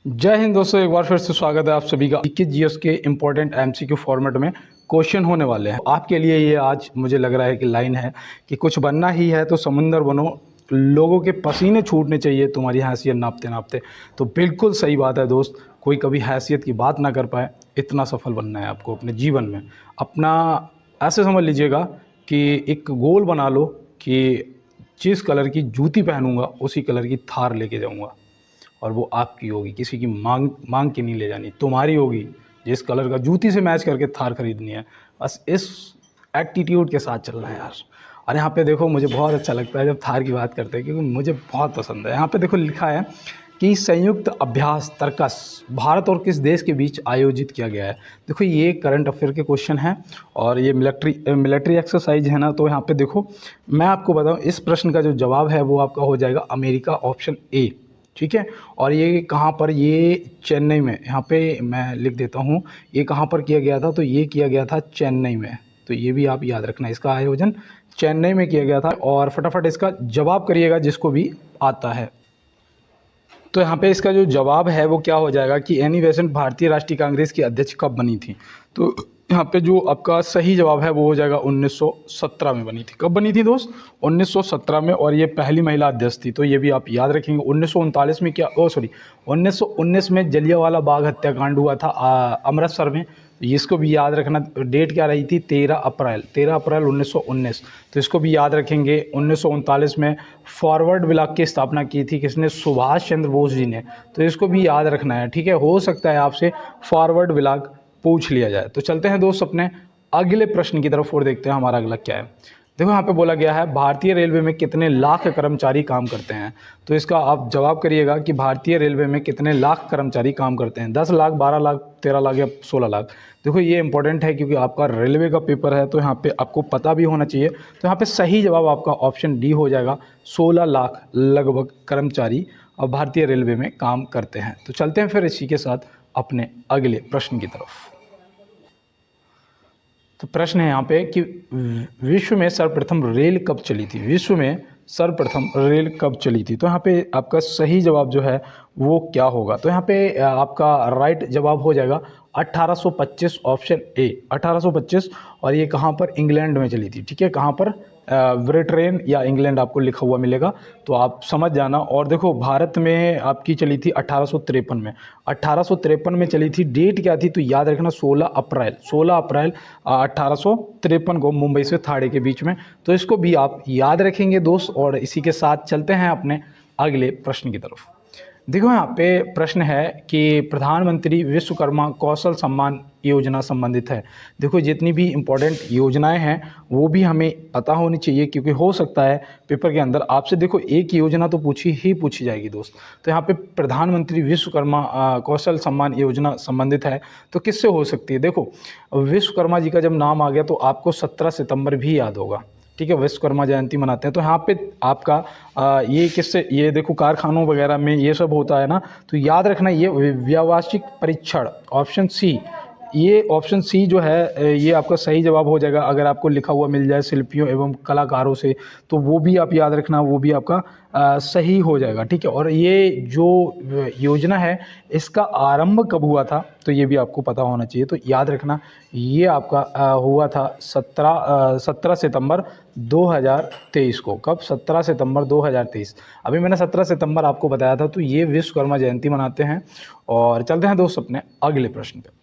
जय हिंद दोस्तों, एक बार फिर से स्वागत है आप सभी का। 21 जीएस के इम्पोर्टेंट एमसीक्यू फॉर्मेट में क्वेश्चन होने वाले हैं आपके लिए। ये आज मुझे लग रहा है कि लाइन है कि कुछ बनना ही है तो समंदर बनो, लोगों के पसीने छूटने चाहिए तुम्हारी हैसियत नापते नापते। तो बिल्कुल सही बात है दोस्त, कोई कभी हैसियत की बात ना कर पाए, इतना सफल बनना है आपको अपने जीवन में। अपना ऐसे समझ लीजिएगा कि एक गोल बना लो कि जिस कलर की जूती पहनूंगा उसी कलर की थार लेके जाऊंगा, और वो आपकी होगी, किसी की मांग मांग के नहीं ले जानी, तुम्हारी होगी। जिस कलर का जूती से मैच करके थार खरीदनी है, बस इस एटीट्यूड के साथ चलना है यार। और यहाँ पे देखो, मुझे बहुत अच्छा लगता है जब थार की बात करते हैं, क्योंकि मुझे बहुत पसंद है। यहाँ पे देखो लिखा है कि संयुक्त अभ्यास तर्कस भारत और किस देश के बीच आयोजित किया गया है। देखो ये करंट अफेयर के क्वेश्चन है और ये मिलिट्री एक्सरसाइज है ना। तो यहाँ पे देखो मैं आपको बताऊँ, इस प्रश्न का जो जवाब है वो आपका हो जाएगा अमेरिका, ऑप्शन ए। ठीक है। और ये कहाँ पर, ये चेन्नई में, यहाँ पे मैं लिख देता हूँ ये कहाँ पर किया गया था। तो ये किया गया था चेन्नई में। तो ये भी आप याद रखना, इसका आयोजन चेन्नई में किया गया था। और फटाफट इसका जवाब करिएगा जिसको भी आता है। तो यहाँ पे इसका जो जवाब है वो क्या हो जाएगा कि एनी बेसेंट भारतीय राष्ट्रीय कांग्रेस की अध्यक्ष कब बनी थी। तो यहाँ पे जो आपका सही जवाब है वो हो जाएगा 1917 में बनी थी। कब बनी थी दोस्त? 1917 में। और ये पहली महिला अध्यक्ष थी। तो ये भी आप याद रखेंगे। 1939 में क्या, 1919 में जलियांवाला बाग हत्याकांड हुआ था अमृतसर में। इसको भी याद रखना। डेट क्या रही थी? 13 अप्रैल 1919। तो इसको भी याद रखेंगे। 1939 में फॉरवर्ड ब्लॉक की स्थापना की थी किसने? सुभाष चंद्र बोस जी ने। तो इसको भी याद रखना है। ठीक है, हो सकता है आपसे फॉरवर्ड ब्लॉक पूछ लिया जाए। तो चलते हैं दोस्त अपने अगले प्रश्न की तरफ और देखते हैं हमारा अगला क्या है। देखो यहाँ पे बोला गया है भारतीय रेलवे में कितने लाख कर्मचारी काम करते हैं। तो इसका आप जवाब करिएगा कि भारतीय रेलवे में कितने लाख कर्मचारी काम करते हैं। 10 लाख, 12 लाख, 13 लाख या 16 लाख। देखो ये इंपॉर्टेंट है क्योंकि आपका रेलवे का पेपर है, तो यहाँ पे आपको पता भी होना चाहिए। तो यहाँ पे सही जवाब आपका ऑप्शन डी हो जाएगा। 16 लाख लगभग कर्मचारी और भारतीय रेलवे में काम करते हैं। तो चलते हैं फिर इसी के साथ अपने अगले प्रश्न की तरफ। तो प्रश्न है यहाँ पे कि विश्व में सर्वप्रथम रेल कब चली थी। विश्व में सर्वप्रथम रेल कब चली थी। तो यहाँ पे आपका सही जवाब जो है वो क्या होगा। तो यहाँ पे आपका राइट जवाब हो जाएगा 1825, ऑप्शन ए 1825। और ये कहाँ पर? इंग्लैंड में चली थी। ठीक है, कहाँ पर? ब्रिटेन या इंग्लैंड आपको लिखा हुआ मिलेगा, तो आप समझ जाना। और देखो भारत में आपकी चली थी 1853 में। 1853 में चली थी। डेट क्या थी? तो याद रखना 16 अप्रैल 1853 को, मुंबई से थाड़े के बीच में। तो इसको भी आप याद रखेंगे दोस्त। और इसी के साथ चलते हैं अपने अगले प्रश्न की तरफ। देखो यहाँ पे प्रश्न है कि प्रधानमंत्री विश्वकर्मा कौशल सम्मान योजना संबंधित है। देखो जितनी भी इम्पोर्टेंट योजनाएं हैं वो भी हमें पता होनी चाहिए, क्योंकि हो सकता है पेपर के अंदर आपसे देखो एक योजना तो पूछी जाएगी दोस्त। तो यहाँ पे प्रधानमंत्री विश्वकर्मा कौशल सम्मान योजना संबंधित है तो किससे हो सकती है? देखो विश्वकर्मा जी का जब नाम आ गया तो आपको 17 सितंबर भी याद होगा। ठीक है, विश्वकर्मा जयंती मनाते हैं। तो यहाँ पे आपका ये किससे, ये देखो कारखानों वगैरह में ये सब होता है ना। तो याद रखना ये व्यावसायिक परीक्षण, ऑप्शन सी। ये ऑप्शन सी जो है ये आपका सही जवाब हो जाएगा। अगर आपको लिखा हुआ मिल जाए शिल्पियों एवं कलाकारों से, तो वो भी आप याद रखना, वो भी आपका सही हो जाएगा। ठीक है। और ये जो योजना है इसका आरंभ कब हुआ था तो ये भी आपको पता होना चाहिए। तो याद रखना ये आपका हुआ था 17 सितंबर 2023 को। कब? 17 सितंबर 2023। अभी मैंने 17 सितंबर आपको बताया था। तो ये विश्वकर्मा जयंती मनाते हैं। और चलते हैं दोस्त अपने अगले प्रश्न पे।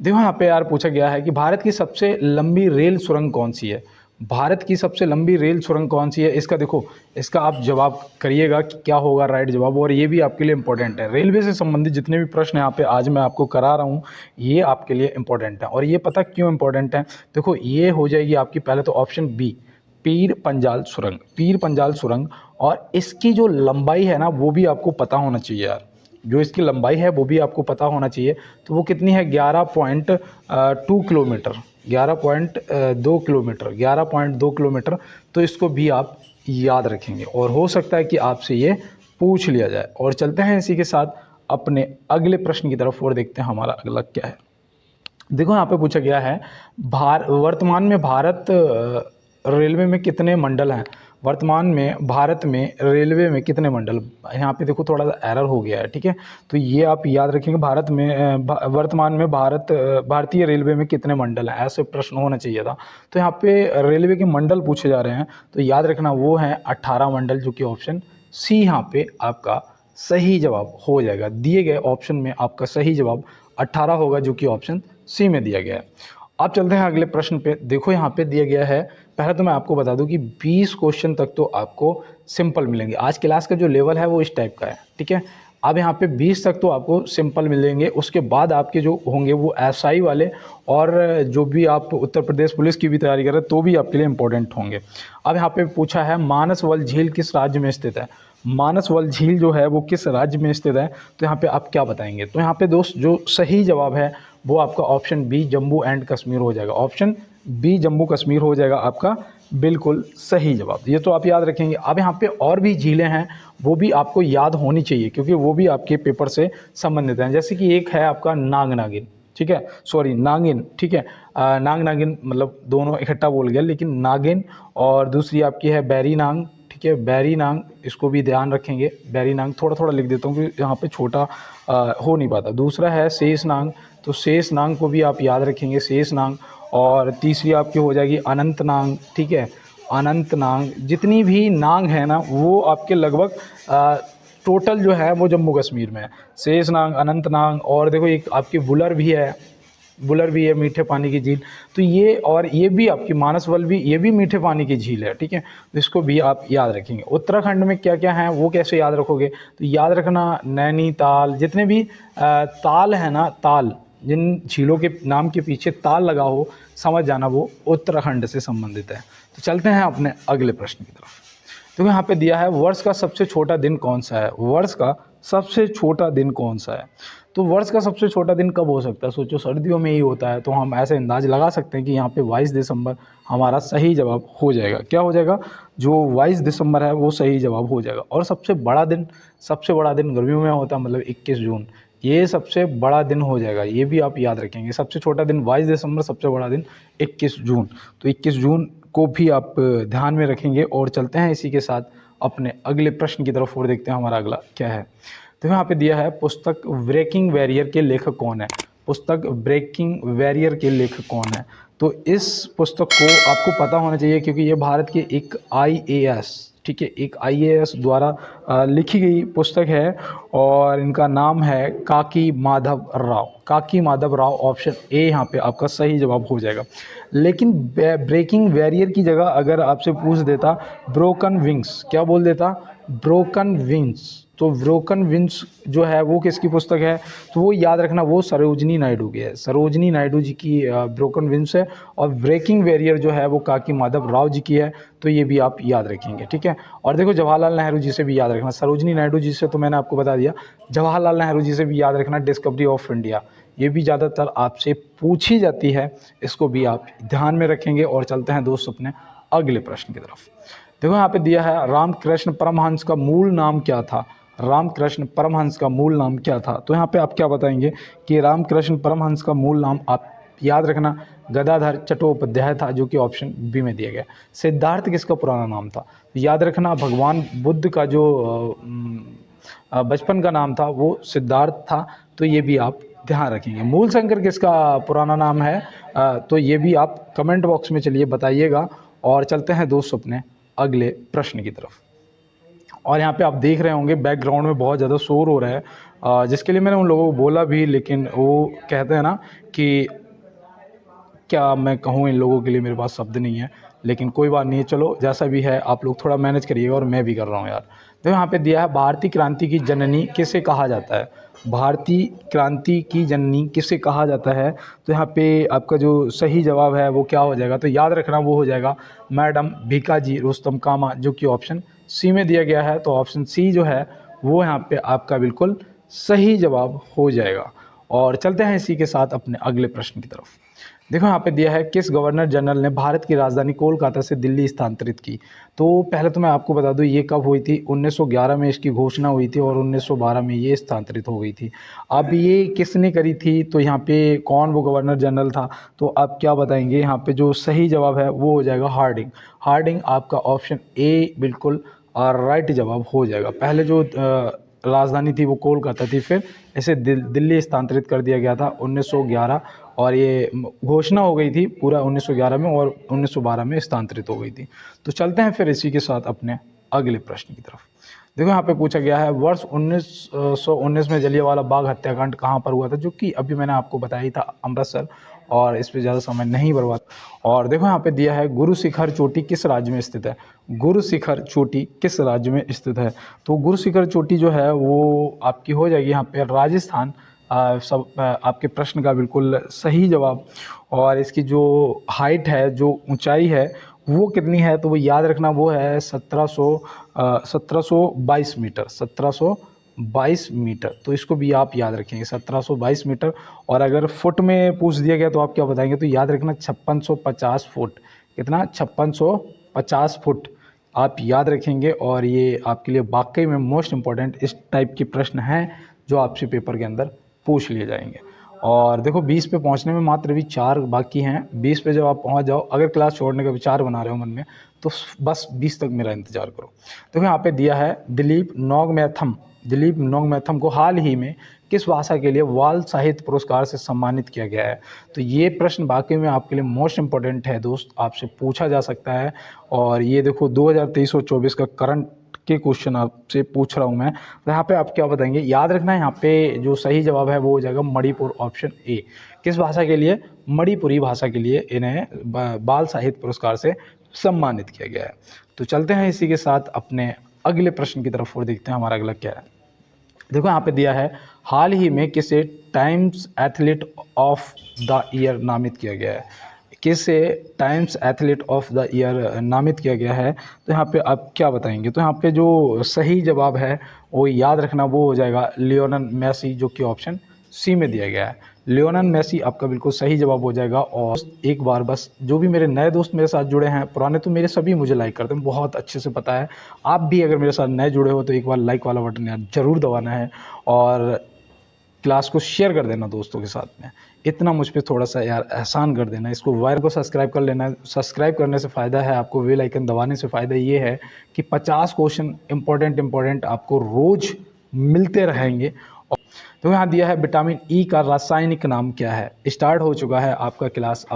देखो यहाँ पे यार पूछा गया है कि भारत की सबसे लंबी रेल सुरंग कौन सी है। भारत की सबसे लंबी रेल सुरंग कौन सी है, इसका देखो, इसका आप जवाब करिएगा कि क्या होगा राइट जवाब। और ये भी आपके लिए इंपॉर्टेंट है। रेलवे से संबंधित जितने भी प्रश्न यहाँ पे आज मैं आपको करा रहा हूँ ये आपके लिए इंपॉर्टेंट है। और ये पता क्यों इंपॉर्टेंट है? देखो ये हो जाएगी आपकी पहले तो ऑप्शन बी, पीर पंजाल सुरंग। पीर पंजाल सुरंग। और इसकी जो लंबाई है ना वो भी आपको पता होना चाहिए यार। जो इसकी लंबाई है वो भी आपको पता होना चाहिए। तो वो कितनी है? 11.2 किलोमीटर, 11.2 किलोमीटर, 11.2 किलोमीटर। तो इसको भी आप याद रखेंगे और हो सकता है कि आपसे ये पूछ लिया जाए। और चलते हैं इसी के साथ अपने अगले प्रश्न की तरफ और देखते हैं हमारा अगला क्या है। देखो यहाँ पे पूछा गया है वर्तमान में भारत रेलवे में कितने मंडल हैं। वर्तमान में भारत में रेलवे में कितने मंडल, यहाँ पे देखो थोड़ा सा एरर हो गया है, ठीक है। तो ये आप याद रखेंगे, भारत में वर्तमान में भारतीय रेलवे में कितने मंडल हैं, ऐसे प्रश्न होना चाहिए था। तो यहाँ पे रेलवे के मंडल पूछे जा रहे हैं, तो याद रखना वो हैं 18 मंडल, जो कि ऑप्शन सी यहाँ पे आपका सही जवाब हो जाएगा। दिए गए ऑप्शन में आपका सही जवाब 18 होगा, जो कि ऑप्शन सी में दिया गया है। अब चलते हैं अगले प्रश्न पे। देखो यहाँ पे दिया गया है, पहले तो मैं आपको बता दूं कि 20 क्वेश्चन तक तो आपको सिंपल मिलेंगे। आज क्लास का जो लेवल है वो इस टाइप का है, ठीक है। अब यहाँ पे 20 तक तो आपको सिंपल मिलेंगे, उसके बाद आपके जो होंगे वो एसआई वाले, और जो भी आप उत्तर प्रदेश पुलिस की भी तैयारी कर रहे हैं तो भी आपके लिए इंपॉर्टेंट होंगे। अब यहाँ पे पूछा है मानसवल झील किस राज्य में स्थित है। मानसवल झील जो है वो किस राज्य में स्थित है, तो यहाँ पे आप क्या बताएंगे। तो यहाँ पे दोस्त जो सही जवाब है वो आपका option B Jammu and Kashmir हो जाएगा। ऑप्शन बी जम्मू कश्मीर हो जाएगा आपका बिल्कुल सही जवाब। ये तो आप याद रखेंगे। अब यहाँ पे और भी झीलें हैं, वो भी आपको याद होनी चाहिए, क्योंकि वो भी आपके पेपर से संबंधित हैं। जैसे कि एक है आपका नाग नागिन, ठीक है, सॉरी नागिन, ठीक है, नाग नागिन मतलब दोनों इकट्ठा बोल गया, लेकिन नागिन, और दूसरी आपकी है बैरी नांग, ठीक है, बैरी नांग, इसको भी ध्यान रखेंगे। बैरी नांग थोड़ा थोड़ा लिख देता हूँ क्योंकि यहाँ पे छोटा हो नहीं पाता। दूसरा है शेष नांग, तो शेष नांग को भी आप याद रखेंगे, शेष नांग। और तीसरी आपकी हो जाएगी अनंत नांग, ठीक है, अनंत नांग। जितनी भी नांग है ना वो आपके लगभग टोटल जो है वो जम्मू कश्मीर में है। शेष नांग, अनंत नांग, और देखो एक आपकी बुलर भी है, बुलर भी है मीठे पानी की झील। तो ये और ये भी आपकी मानसवल भी, ये भी मीठे पानी की झील है, ठीक है। तो इसको भी आप याद रखेंगे। उत्तराखंड में क्या क्या है वो कैसे याद रखोगे, तो याद रखना नैनीताल, जितने भी ताल है ना, ताल, जिन झीलों के नाम के पीछे ताल लगा हो, समझ जाना वो उत्तराखंड से संबंधित है। तो चलते हैं अपने अगले प्रश्न की तरफ। तो यहाँ पे दिया है वर्ष का सबसे छोटा दिन कौन सा है। वर्ष का सबसे छोटा दिन कौन सा है, तो वर्ष का सबसे छोटा दिन कब हो सकता है। सोचो सर्दियों में ही होता है, तो हम ऐसे अंदाज लगा सकते हैं कि यहाँ पे 22 दिसंबर हमारा सही जवाब हो जाएगा। क्या हो जाएगा, जो 22 दिसंबर है वो सही जवाब हो जाएगा। और सबसे बड़ा दिन गर्मियों में होता है, मतलब 21 जून, ये सबसे बड़ा दिन हो जाएगा। ये भी आप याद रखेंगे, सबसे छोटा दिन 22 दिसंबर, सबसे बड़ा दिन 21 जून। तो 21 जून को भी आप ध्यान में रखेंगे। और चलते हैं इसी के साथ अपने अगले प्रश्न की तरफ और देखते हैं हमारा अगला क्या है। तो यहाँ पे दिया है पुस्तक ब्रेकिंग बैरियर के लेखक कौन है। पुस्तक ब्रेकिंग बैरियर के लेखक कौन है, तो इस पुस्तक को आपको पता होना चाहिए, क्योंकि ये भारत के एक IAS, ठीक है, एक IAS द्वारा लिखी गई पुस्तक है, और इनका नाम है काकी माधव राव। काकी माधव राव, ऑप्शन ए यहाँ पे आपका सही जवाब हो जाएगा। लेकिन ब्रेकिंग बैरियर की जगह अगर आपसे पूछ देता ब्रोकन विंग्स, क्या बोल देता, ब्रोकन विंग्स, तो ब्रोकन विंग्स जो है वो किसकी पुस्तक है, तो वो याद रखना वो सरोजनी नायडू की है। सरोजनी नायडू जी की ब्रोकन विंग्स है। और ब्रेकिंग बैरियर जो है वो काकी माधव राव जी की है। तो ये भी आप याद रखेंगे, ठीक है। और देखो जवाहरलाल नेहरू जी से भी याद रखना, सरोजनी नायडू जी से तो मैंने आपको बता दिया, जवाहरलाल नेहरू जी से भी याद रखना डिस्कवरी ऑफ इंडिया, ये भी ज़्यादातर आपसे पूछी जाती है, इसको भी आप ध्यान में रखेंगे। और चलते हैं दोस्त अपने अगले प्रश्न की तरफ। देखो यहाँ पे दिया है रामकृष्ण परमहंस का मूल नाम क्या था। रामकृष्ण परमहंस का मूल नाम क्या था, तो यहाँ पे आप क्या बताएंगे कि रामकृष्ण परमहंस का मूल नाम, आप याद रखना गदाधर चट्टोपाध्याय था, जो कि ऑप्शन बी में दिया गया। सिद्धार्थ किसका पुराना नाम था, याद रखना भगवान बुद्ध का जो बचपन का नाम था वो सिद्धार्थ था। तो ये भी आप ध्यान रखेंगे। मूल शंकर किसका पुराना नाम है, तो ये भी आप कमेंट बॉक्स में चलिए बताइएगा। और चलते हैं दोस्तों अपने अगले प्रश्न की तरफ। और यहाँ पे आप देख रहे होंगे बैकग्राउंड में बहुत ज़्यादा शोर हो रहा है, जिसके लिए मैंने उन लोगों को बोला भी, लेकिन वो कहते हैं ना कि क्या मैं कहूँ, इन लोगों के लिए मेरे पास शब्द नहीं है, लेकिन कोई बात नहीं है। चलो जैसा भी है आप लोग थोड़ा मैनेज करिएगा, और मैं भी कर रहा हूँ यार। तो यहाँ पे दिया है भारतीय क्रांति की जननी किसे कहा जाता है। भारतीय क्रांति की जननी किसे कहा जाता है, तो यहाँ पे आपका जो सही जवाब है वो क्या हो जाएगा, तो याद रखना वो हो जाएगा मैडम भीकाजी रुस्तम कामा, जो कि ऑप्शन सी में दिया गया है। तो ऑप्शन सी जो है वो यहाँ पे आपका बिल्कुल सही जवाब हो जाएगा। और चलते हैं इसी के साथ अपने अगले प्रश्न की तरफ। देखो यहाँ पे दिया है किस गवर्नर जनरल ने भारत की राजधानी कोलकाता से दिल्ली स्थानांतरित की। तो पहले तो मैं आपको बता दूँ ये कब हुई थी, 1911 में इसकी घोषणा हुई थी और 1912 में ये स्थानांतरित हो गई थी। अब ये किसने करी थी, तो यहाँ पे कौन वो गवर्नर जनरल था, तो आप क्या बताएंगे। यहाँ पे जो सही जवाब है वो हो जाएगा हार्डिंग। हार्डिंग आपका ऑप्शन ए बिल्कुल राइट जवाब हो जाएगा। पहले जो राजधानी थी वो कोलकाता थी, फिर इसे दिल्ली स्थानांतरित कर दिया गया था 1911 और ये घोषणा हो गई थी पूरा 1911 में और 1912 में स्थानांतरित हो गई थी। तो चलते हैं फिर इसी के साथ अपने अगले प्रश्न की तरफ। देखो यहाँ पे पूछा गया है वर्ष 1919 में जलियांवाला बाग हत्याकांड कहाँ पर हुआ था, जो कि अभी मैंने आपको बताया ही था, अमृतसर, और इस पे ज़्यादा समय नहीं बर्बाद। और देखो यहाँ पे दिया है गुरु शिखर चोटी किस राज्य में स्थित है। गुरु शिखर चोटी किस राज्य में स्थित है, तो गुरु शिखर चोटी जो है वो आपकी हो जाएगी यहाँ पे राजस्थान। आपके प्रश्न का बिल्कुल सही जवाब। और इसकी जो हाइट है, जो ऊंचाई है वो कितनी है, तो वो याद रखना वो है 1722 मीटर, 1722 मीटर। तो इसको भी आप याद रखेंगे 1722 मीटर। और अगर फुट में पूछ दिया गया तो आप क्या बताएंगे, तो याद रखना 5650 फुट। कितना, 5650 फुट आप याद रखेंगे। और ये आपके लिए वाकई में मोस्ट इम्पॉर्टेंट इस टाइप के प्रश्न हैं जो आपसे पेपर के अंदर पूछ लिए जाएंगे। और देखो 20 पे पहुंचने में मात्र भी 4 बाकी हैं। 20 पे जब आप पहुंच जाओ, अगर क्लास छोड़ने का विचार बना रहे हो मन में, तो बस 20 तक मेरा इंतजार करो। देखो यहाँ पे दिया है दिलीप नोंगमेथम को हाल ही में किस भाषा के लिए बाल साहित्य पुरस्कार से सम्मानित किया गया है। तो ये प्रश्न वाकई में आपके लिए मोस्ट इंपॉर्टेंट है दोस्त, आपसे पूछा जा सकता है। और ये देखो 2023 और 24 का करंट के क्वेश्चन आपसे पूछ रहा हूँ मैं। तो यहाँ पे आप क्या बताएंगे, याद रखना है यहाँ पे जो सही जवाब है वो हो जाएगा मणिपुर, ऑप्शन ए। किस भाषा के लिए, मणिपुरी भाषा के लिए इन्हें बाल साहित्य पुरस्कार से सम्मानित किया गया है। तो चलते हैं इसी के साथ अपने अगले प्रश्न की तरफ और देखते हैं हमारा अगला क्या है। देखो यहाँ पे दिया है हाल ही में किसे times athlete of the year नामित किया गया है। किसे times athlete of the year नामित किया गया है, तो यहाँ पे आप क्या बताएंगे। तो यहाँ पे जो सही जवाब है वो याद रखना वो हो जाएगा लियोनेल मेसी, जो कि ऑप्शन सी में दिया गया है। लियोनेल मेसी आपका बिल्कुल सही जवाब हो जाएगा। और एक बार बस जो भी मेरे नए दोस्त मेरे साथ जुड़े हैं, पुराने तो मेरे सभी मुझे लाइक करते हैं, बहुत अच्छे से पता है। आप भी अगर मेरे साथ नए जुड़े हो तो एक बार लाइक वाला बटन यार ज़रूर दबाना है और क्लास को शेयर कर देना दोस्तों के साथ में। इतना मुझ पे थोड़ा सा यार एहसान कर देना। इसको वायर को सब्सक्राइब कर लेना। सब्सक्राइब करने से फ़ायदा है आपको, बेल आइकन दबाने से फ़ायदा ये है कि 50 क्वेश्चन इंपॉर्टेंट आपको रोज़ मिलते रहेंगे। तो यहाँ दिया है विटामिन ई का रासायनिक नाम क्या है। स्टार्ट हो चुका है आपका क्लास।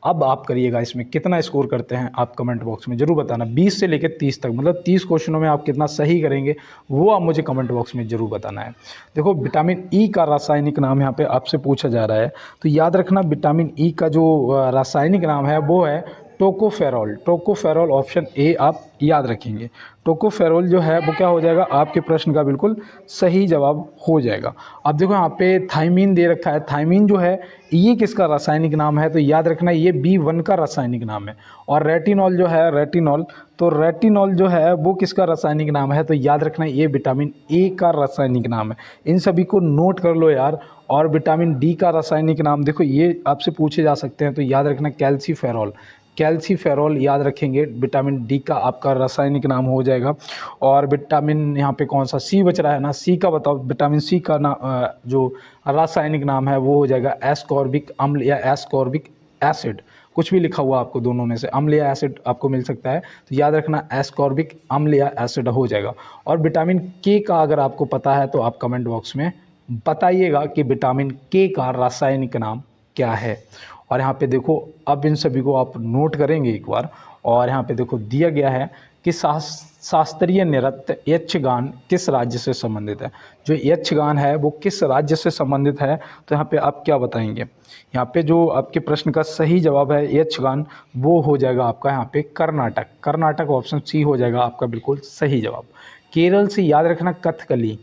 अब आप करिएगा, इसमें कितना स्कोर करते हैं आप कमेंट बॉक्स में ज़रूर बताना। 20 से लेकर 30 तक, मतलब 30 क्वेश्चनों में आप कितना सही करेंगे वो आप मुझे कमेंट बॉक्स में ज़रूर बताना है। देखो विटामिन ई का रासायनिक नाम यहाँ पे आपसे पूछा जा रहा है, तो याद रखना विटामिन ई का जो रासायनिक नाम है वो है टोकोफेरॉल। टोकोफेरॉल, ऑप्शन ए आप याद रखेंगे। टोकोफेरॉल जो है वो क्या हो जाएगा, आपके प्रश्न का बिल्कुल सही जवाब हो जाएगा। अब देखो यहाँ पे थायमीन दे रखा है। थायमीन जो है ये किसका रासायनिक नाम है, तो याद रखना ये B1 का रासायनिक नाम है। और रेटिनॉल जो है, रेटिनॉल, तो रेटिनॉल जो है वो किसका रासायनिक नाम है, तो याद रखना ये विटामिन ए का रासायनिक नाम है। इन सभी को नोट कर लो यार। और विटामिन डी का रासायनिक नाम देखो ये आपसे पूछे जा सकते हैं, तो याद रखना कैल्सीफेरॉल। कैल्सीफेरॉल याद रखेंगे, विटामिन डी का आपका रासायनिक नाम हो जाएगा। और विटामिन यहाँ पे कौन सा सी बच रहा है ना, सी का बताओ। विटामिन सी का जो रासायनिक नाम है वो हो जाएगा एस्कॉर्बिक अम्ल या एस्कॉर्बिक एसिड। कुछ भी लिखा हुआ आपको दोनों में से, अम्ल या एसिड आपको मिल सकता है, तो याद रखना एस्कॉर्बिक अम्ल या एसिड हो जाएगा। और विटामिन के का अगर आपको पता है तो आप कमेंट बॉक्स में बताइएगा कि विटामिन के का रासायनिक नाम क्या है। और यहाँ पे देखो अब इन सभी को आप नोट करेंगे एक बार। और यहाँ पे देखो दिया गया है कि शास्त्रीय नृत्य यक्षगान किस राज्य से संबंधित है। जो यक्षगान है वो किस राज्य से संबंधित है, तो यहाँ पे आप क्या बताएंगे। यहाँ पे जो आपके प्रश्न का सही जवाब है यक्षगान, वो हो जाएगा आपका यहाँ पे कर्नाटक। कर्नाटक, ऑप्शन सी हो जाएगा आपका बिल्कुल सही जवाब। केरल से याद रखना कथकली।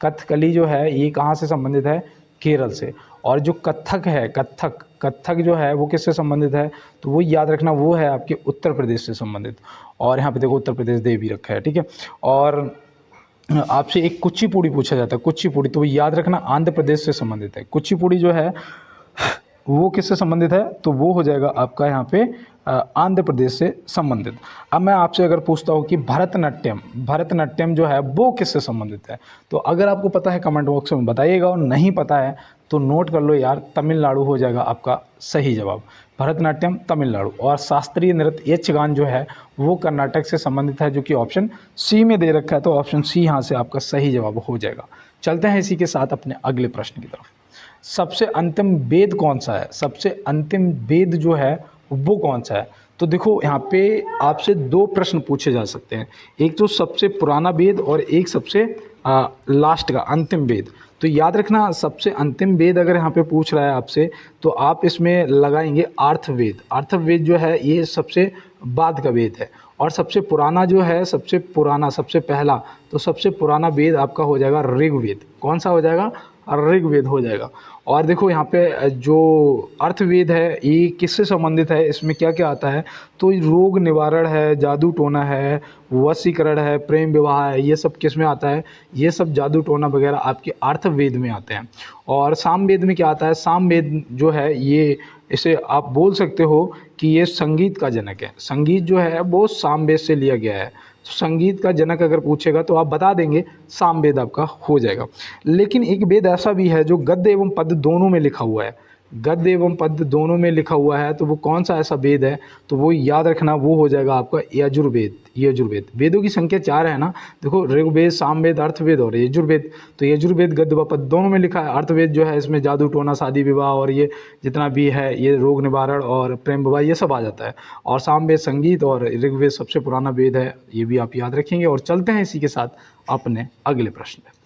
कथकली जो है ये कहाँ से संबंधित है, केरल से। और जो कथक है, कथक जो है वो किससे संबंधित है, तो वो याद रखना वो है आपके उत्तर प्रदेश से संबंधित। और यहाँ पे देखो उत्तर प्रदेश दे भी रखा है, ठीक है। और आपसे एक कुचिपुड़ी पूछा जाता है, कुचिपुड़ी, तो वो याद रखना आंध्र प्रदेश से संबंधित है। कुचिपुड़ी जो है वो किससे संबंधित है, तो वो हो जाएगा आपका यहाँ पे आंध्र प्रदेश से संबंधित। अब मैं आपसे अगर पूछता हूँ कि भरतनाट्यम जो है वो किससे संबंधित है, तो अगर आपको पता है कमेंट बॉक्स में बताइएगा, और नहीं पता है तो नोट कर लो यार, तमिलनाडु हो जाएगा आपका सही जवाब। भरतनाट्यम तमिलनाडु। और शास्त्रीय नृत्य यक्षगान जो है वो कर्नाटक से संबंधित है, जो कि ऑप्शन सी में दे रखा है, तो ऑप्शन सी यहाँ से आपका सही जवाब हो जाएगा। चलते हैं इसी के साथ अपने अगले प्रश्न की तरफ। सबसे अंतिम वेद कौन सा है, सबसे अंतिम वेद जो है वो कौन सा है, तो देखो यहाँ पे आपसे दो प्रश्न पूछे जा सकते हैं, एक तो सबसे पुराना वेद और एक सबसे लास्ट का अंतिम वेद। तो याद रखना, सबसे अंतिम वेद अगर यहाँ पे पूछ रहा है आपसे, तो आप इसमें लगाएंगे अर्थवेद। अर्थवेद जो है ये सबसे बाद का वेद है, और सबसे पुराना जो है, सबसे पुराना, सबसे पहला, तो सबसे पुराना वेद आपका हो जाएगा ऋग्वेद। कौन सा हो जाएगा, ऋग्वेद हो जाएगा। और देखो यहाँ पे जो अर्थवेद है ये किससे संबंधित है, इसमें क्या क्या आता है, तो रोग निवारण है, जादू टोना है, वशीकरण है, प्रेम विवाह है, ये सब किस में आता है, ये सब जादू टोना वगैरह आपके अर्थवेद में आते हैं। और सामवेद में क्या आता है, सामवेद जो है ये, इसे आप बोल सकते हो कि ये संगीत का जनक है। संगीत जो है वो सामवेद से लिया गया है, तो संगीत का जनक अगर पूछेगा तो आप बता देंगे सामवेद आपका हो जाएगा। लेकिन एक वेद ऐसा भी है जो गद्य एवं पद्य दोनों में लिखा हुआ है, गद्य एवं पद्य दोनों में लिखा हुआ है, तो वो कौन सा ऐसा वेद है, तो वो याद रखना, वो हो जाएगा आपका यजुर्वेद। यजुर्वेद, वेदों की संख्या 4 है ना, देखो ऋग्वेद, सामवेद, अर्थवेद और यजुर्वेद। तो यजुर्वेद गद्य व पद्य दोनों में लिखा है। अर्थवेद जो है इसमें जादू टोना, शादी विवाह और ये जितना भी है, ये रोग निवारण और प्रेम विवाह ये सब आ जाता है। और सामवेद संगीत, और ऋग्वेद सबसे पुराना वेद है, ये भी आप याद रखेंगे। और चलते हैं इसी के साथ अपने अगले प्रश्न पे।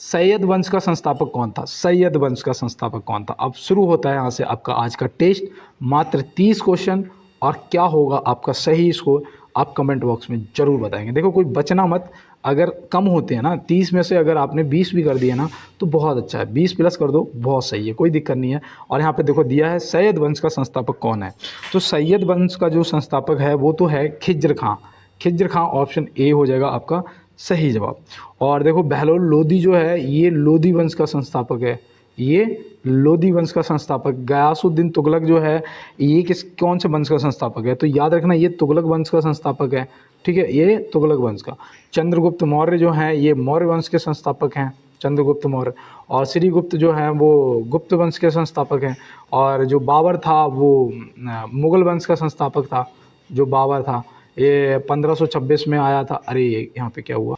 सैयद वंश का संस्थापक कौन था, सैयद वंश का संस्थापक कौन था। अब शुरू होता है यहाँ से आपका आज का टेस्ट, मात्र 30 क्वेश्चन, और क्या होगा आपका सही स्कोर आप कमेंट बॉक्स में ज़रूर बताएंगे। देखो कोई बचना मत, अगर कम होते हैं ना 30 में से अगर आपने 20 भी कर दिए ना तो बहुत अच्छा है, 20 प्लस कर दो, बहुत सही है, कोई दिक्कत नहीं है। और यहाँ पे देखो दिया है सैयद वंश का संस्थापक कौन है, तो सैयद वंश का जो संस्थापक है वो तो है खिज्र खां। खिज्र खां ऑप्शन ए हो जाएगा आपका सही जवाब। और देखो बहलोल लोदी जो है ये लोदी वंश का संस्थापक है, ये लोदी वंश का संस्थापक। गयासुद्दीन तुगलक जो है ये कौन से वंश का संस्थापक है, तो याद रखना ये तुगलक वंश का संस्थापक है, ठीक है, ये तुगलक वंश का। चंद्रगुप्त मौर्य जो हैं ये मौर्य वंश के संस्थापक हैं, चंद्रगुप्त मौर्य। और श्रीगुप्त जो हैं वो गुप्त वंश के संस्थापक हैं। और जो बाबर था वो मुगल वंश का संस्थापक था, जो बाबर था ये 1526 में आया था। अरे यहाँ पे क्या हुआ,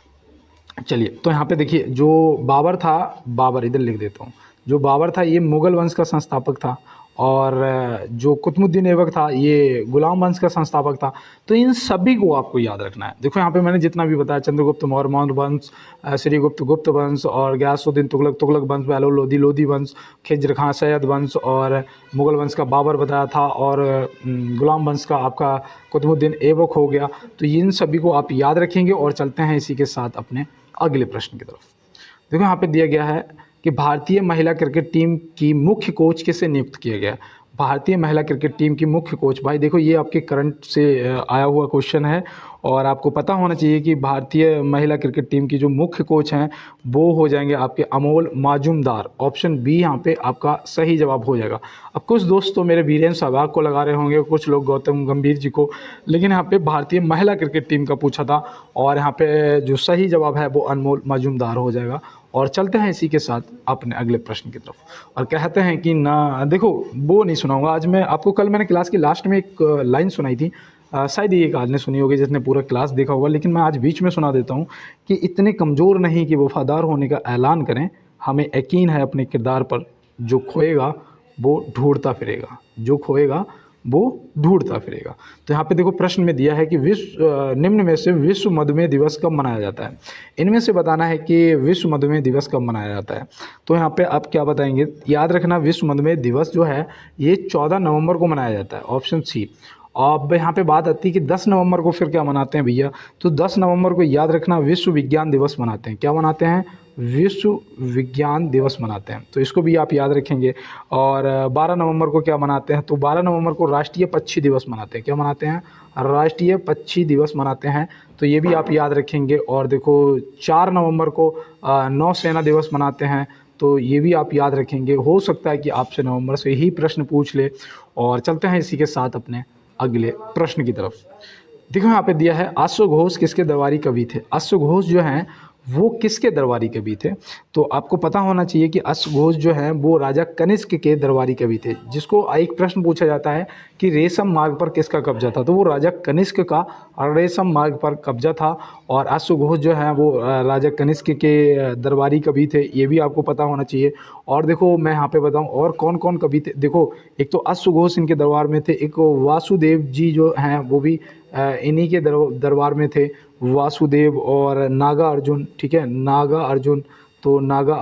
चलिए तो यहाँ पे देखिए जो बाबर था, बाबर इधर लिख देता हूँ, जो बाबर था ये मुगल वंश का संस्थापक था, और जो कुतुबुद्दीन ऐबक था ये गुलाम वंश का संस्थापक था। तो इन सभी को आपको याद रखना है। देखो यहाँ पे मैंने जितना भी बताया, चंद्रगुप्त मौर्य मौर्य वंश, श्रीगुप्त गुप्त वंश, और गयासुद्दीन तुगलक तुगलक वंश, बहलोल लोदी लोदी वंश, खिज्र खां सैयद वंश, और मुगल वंश का बाबर बताया था, और गुलाम वंश का आपका कुतुबुद्दीन ऐबक हो गया। तो इन सभी को आप याद रखेंगे। और चलते हैं इसी के साथ अपने अगले प्रश्न की तरफ। देखो यहाँ पे दिया गया है कि भारतीय महिला क्रिकेट टीम की मुख्य कोच किसे नियुक्त किया गया। भारतीय महिला क्रिकेट टीम की मुख्य कोच, भाई देखो ये आपके करंट से आया हुआ क्वेश्चन है, और आपको पता होना चाहिए कि भारतीय महिला क्रिकेट टीम की जो मुख्य कोच हैं वो हो जाएंगे आपके अमोल माजुमदार। ऑप्शन बी यहाँ पे आपका सही जवाब हो जाएगा। अब कुछ दोस्त तो मेरे वीरेंद्र सहवाग को लगा रहे होंगे, कुछ लोग गौतम गंभीर जी को, लेकिन यहाँ पे भारतीय महिला क्रिकेट टीम का पूछा था, और यहाँ पे जो सही जवाब है वो अनमोल माजुमदार हो जाएगा। और चलते हैं इसी के साथ अपने अगले प्रश्न की तरफ। और कहते हैं कि ना, देखो वो नहीं सुनाऊंगा आज मैं आपको, कल मैंने क्लास के लास्ट में एक लाइन सुनाई थी, शायद ये एक आदमी सुनी होगी जिसने पूरा क्लास देखा होगा, लेकिन मैं आज बीच में सुना देता हूँ कि इतने कमज़ोर नहीं कि वफादार होने का ऐलान करें, हमें यकीन है अपने किरदार पर, जो खोएगा वो ढूंढता फिरेगा, जो खोएगा वो ढूंढता फिरेगा। तो यहाँ पे देखो प्रश्न में दिया है कि निम्न में से विश्व मधुमेह दिवस कब मनाया जाता है। इनमें से बताना है कि विश्व मधुमेह दिवस कब मनाया जाता है। तो यहाँ पे आप क्या बताएंगे, याद रखना विश्व मधुमेह दिवस जो है ये 14 नवंबर को मनाया जाता है, ऑप्शन सी। अब यहाँ पे बात आती है कि 10 नवंबर को फिर क्या मनाते हैं भैया, तो 10 नवंबर को याद रखना विश्व विज्ञान दिवस मनाते हैं। क्या मनाते हैं, विश्व विज्ञान दिवस मनाते हैं, तो इसको भी आप याद रखेंगे। और 12 नवंबर को क्या मनाते हैं, तो 12 नवंबर को राष्ट्रीय पक्षी दिवस मनाते हैं। क्या मनाते हैं, राष्ट्रीय पक्षी दिवस मनाते हैं, तो ये भी आप याद रखेंगे। और देखो 4 नवंबर को नौसेना दिवस मनाते हैं, तो ये भी आप याद रखेंगे। हो सकता है कि आपसे नवंबर से ही प्रश्न पूछ ले। और चलते हैं इसी के साथ अपने अगले प्रश्न की तरफ। देखो यहाँ पे दिया है, अश्वघोष किसके दरबारी कवि थे। अश्वघोष जो हैं वो किसके दरबारी कवि थे। तो आपको पता होना चाहिए कि अश्वघोष जो हैं वो राजा कनिष्क के दरबारी कवि थे। जिसको एक प्रश्न पूछा जाता है कि रेशम मार्ग पर किसका कब्जा था, तो वो राजा कनिष्क का रेशम मार्ग पर कब्जा था। और अश्वघोष जो है वो राजा कनिष्क के दरबारी कवि थे, ये भी आपको पता होना चाहिए। और देखो मैं यहाँ पे बताऊँ और कौन कौन कवि थे। देखो एक तो अश्वघोष इनके दरबार में थे, एक वासुदेव जी जो हैं वो भी इन्हीं के दरबार में थे। वासुदेव और नागा अर्जुन, ठीक है, नागा अर्जुन, तो नागा